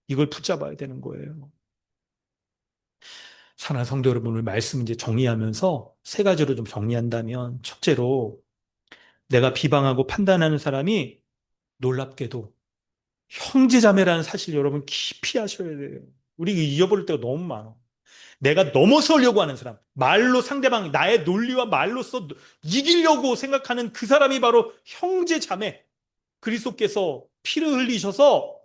이걸 붙잡아야 되는 거예요. 사랑하는 성도 여러분을 말씀 이제 정리하면서 세 가지로 좀 정리한다면, 첫째로 내가 비방하고 판단하는 사람이 놀랍게도 형제자매라는 사실 여러분 깊이 하셔야 돼요. 우리 잊어버릴 때가 너무 많아. 내가 넘어서려고 하는 사람, 말로 상대방, 나의 논리와 말로써 이기려고 생각하는 그 사람이 바로 형제자매. 그리스도께서 피를 흘리셔서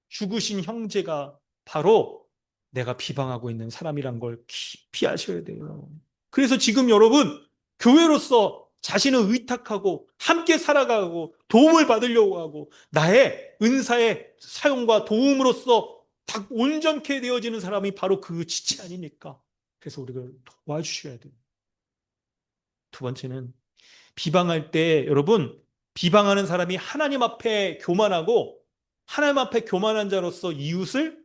죽으신 형제가 바로 내가 비방하고 있는 사람이란 걸 깊이 아셔야 돼요. 그래서 지금 여러분, 교회로서 자신을 의탁하고 함께 살아가고 도움을 받으려고 하고 나의 은사의 사용과 도움으로써 딱 온전케 되어지는 사람이 바로 그 지체 아닙니까? 그래서 우리가 도와주셔야 돼요. 두 번째는 비방할 때 여러분, 비방하는 사람이 하나님 앞에 교만하고 하나님 앞에 교만한 자로서 이웃을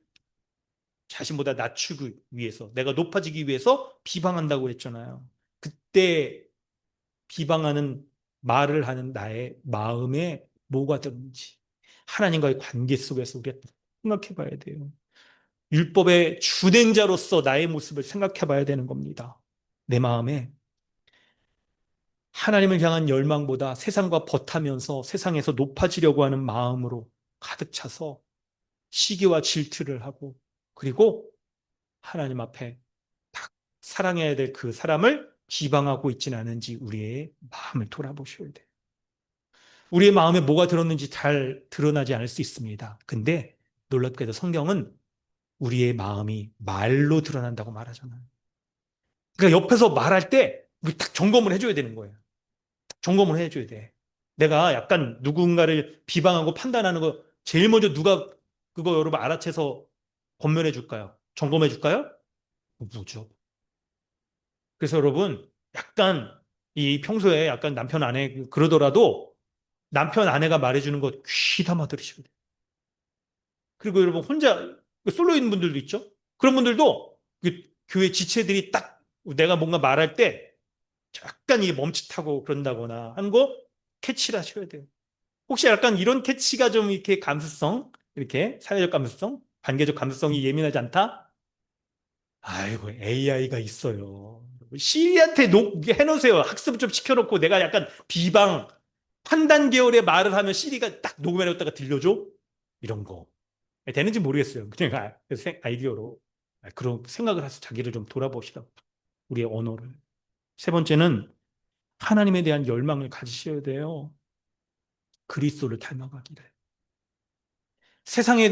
자신보다 낮추기 위해서, 내가 높아지기 위해서 비방한다고 했잖아요. 그때 비방하는 말을 하는 나의 마음에 뭐가 들었는지 하나님과의 관계 속에서 우리가 생각해 봐야 돼요. 율법의 준행자로서 나의 모습을 생각해 봐야 되는 겁니다. 내 마음에 하나님을 향한 열망보다 세상과 벗하면서 세상에서 높아지려고 하는 마음으로 가득 차서 시기와 질투를 하고, 그리고 하나님 앞에 딱 사랑해야 될 그 사람을 비방하고 있지는 않은지 우리의 마음을 돌아보셔야 돼요. 우리의 마음에 뭐가 들었는지 잘 드러나지 않을 수 있습니다. 근데 놀랍게도 성경은 우리의 마음이 말로 드러난다고 말하잖아요. 그러니까 옆에서 말할 때 우리 딱 점검을 해줘야 되는 거예요. 점검을 해줘야 돼. 내가 약간 누군가를 비방하고 판단하는 거 제일 먼저 누가 그거 여러분 알아채서 권면해 줄까요? 점검해 줄까요? 뭐죠? 그래서 여러분 약간 이 평소에 약간 남편 아내 그러더라도 남편 아내가 말해주는 거 귀담아 들으셔야 돼요. 그리고 여러분 혼자 솔로 있는 분들도 있죠. 그런 분들도 그 교회 지체들이 딱 내가 뭔가 말할 때 약간 이게 멈칫하고 그런다거나 하는 거 캐치를 하셔야 돼요. 혹시 약간 이런 캐치가 좀 이렇게 감수성, 이렇게 사회적 감수성, 관계적 감수성이 예민하지 않다? 아이고, AI가 있어요. 시리한테 해놓으세요. 학습 좀 시켜놓고 내가 약간 비방, 판단 계열의 말을 하면 시리가 딱 녹음해놨다가 들려줘? 이런 거. 되는지 모르겠어요. 그냥 아이디어로. 그런 생각을 해서 자기를 좀 돌아보시라. 우리의 언어를. 세 번째는 하나님에 대한 열망을 가지셔야 돼요. 그리스도를 닮아가기를. 세상에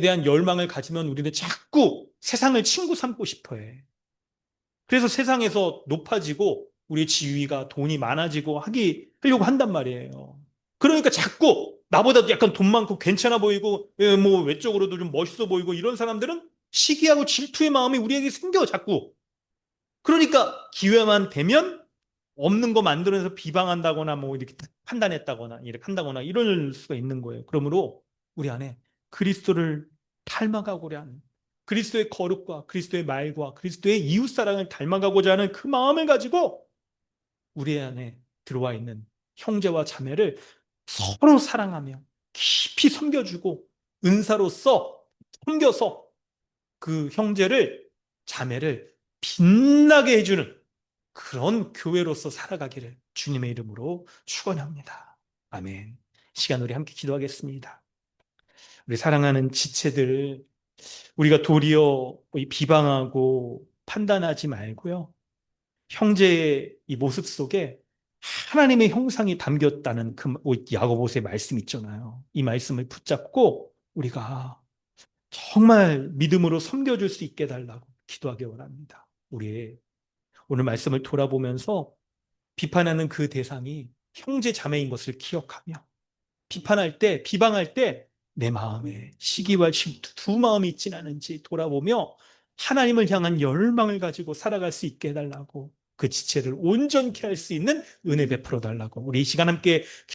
대한 열망을 가지면 우리는 자꾸 세상을 친구 삼고 싶어 해. 그래서 세상에서 높아지고 우리의 지위가 돈이 많아지고 하려고 한단 말이에요. 그러니까 자꾸 나보다도 약간 돈 많고 괜찮아 보이고 뭐 외적으로도 좀 멋있어 보이고 이런 사람들은 시기하고 질투의 마음이 우리에게 생겨 자꾸. 그러니까 기회만 되면 없는 거 만들어내서 비방한다거나 뭐 이렇게 판단했다거나 이렇게 한다거나 이럴 수가 있는 거예요. 그러므로 우리 안에 그리스도를 닮아가고자 하는 그리스도의 거룩과 그리스도의 말과 그리스도의 이웃사랑을 닮아가고자 하는 그 마음을 가지고 우리 안에 들어와 있는 형제와 자매를 서로 사랑하며 깊이 섬겨주고 은사로서 섬겨서 그 형제를 자매를 빛나게 해주는 그런 교회로서 살아가기를 주님의 이름으로 축원합니다. 아멘. 시간 우리 함께 기도하겠습니다. 우리 사랑하는 지체들 우리가 도리어 비방하고 판단하지 말고요. 형제의 이 모습 속에 하나님의 형상이 담겼다는 그 야고보서의 말씀 있잖아요. 이 말씀을 붙잡고 우리가 정말 믿음으로 섬겨줄 수 있게 해달라고 기도하기 원합니다. 우리의 오늘 말씀을 돌아보면서 비판하는 그 대상이 형제 자매인 것을 기억하며 비판할 때, 비방할 때 내 마음에 시기와 질투 두 마음이 있지는 않은지 돌아보며 하나님을 향한 열망을 가지고 살아갈 수 있게 해달라고 그 지체를 온전케 할 수 있는 은혜 베풀어 달라고 우리 이 시간 함께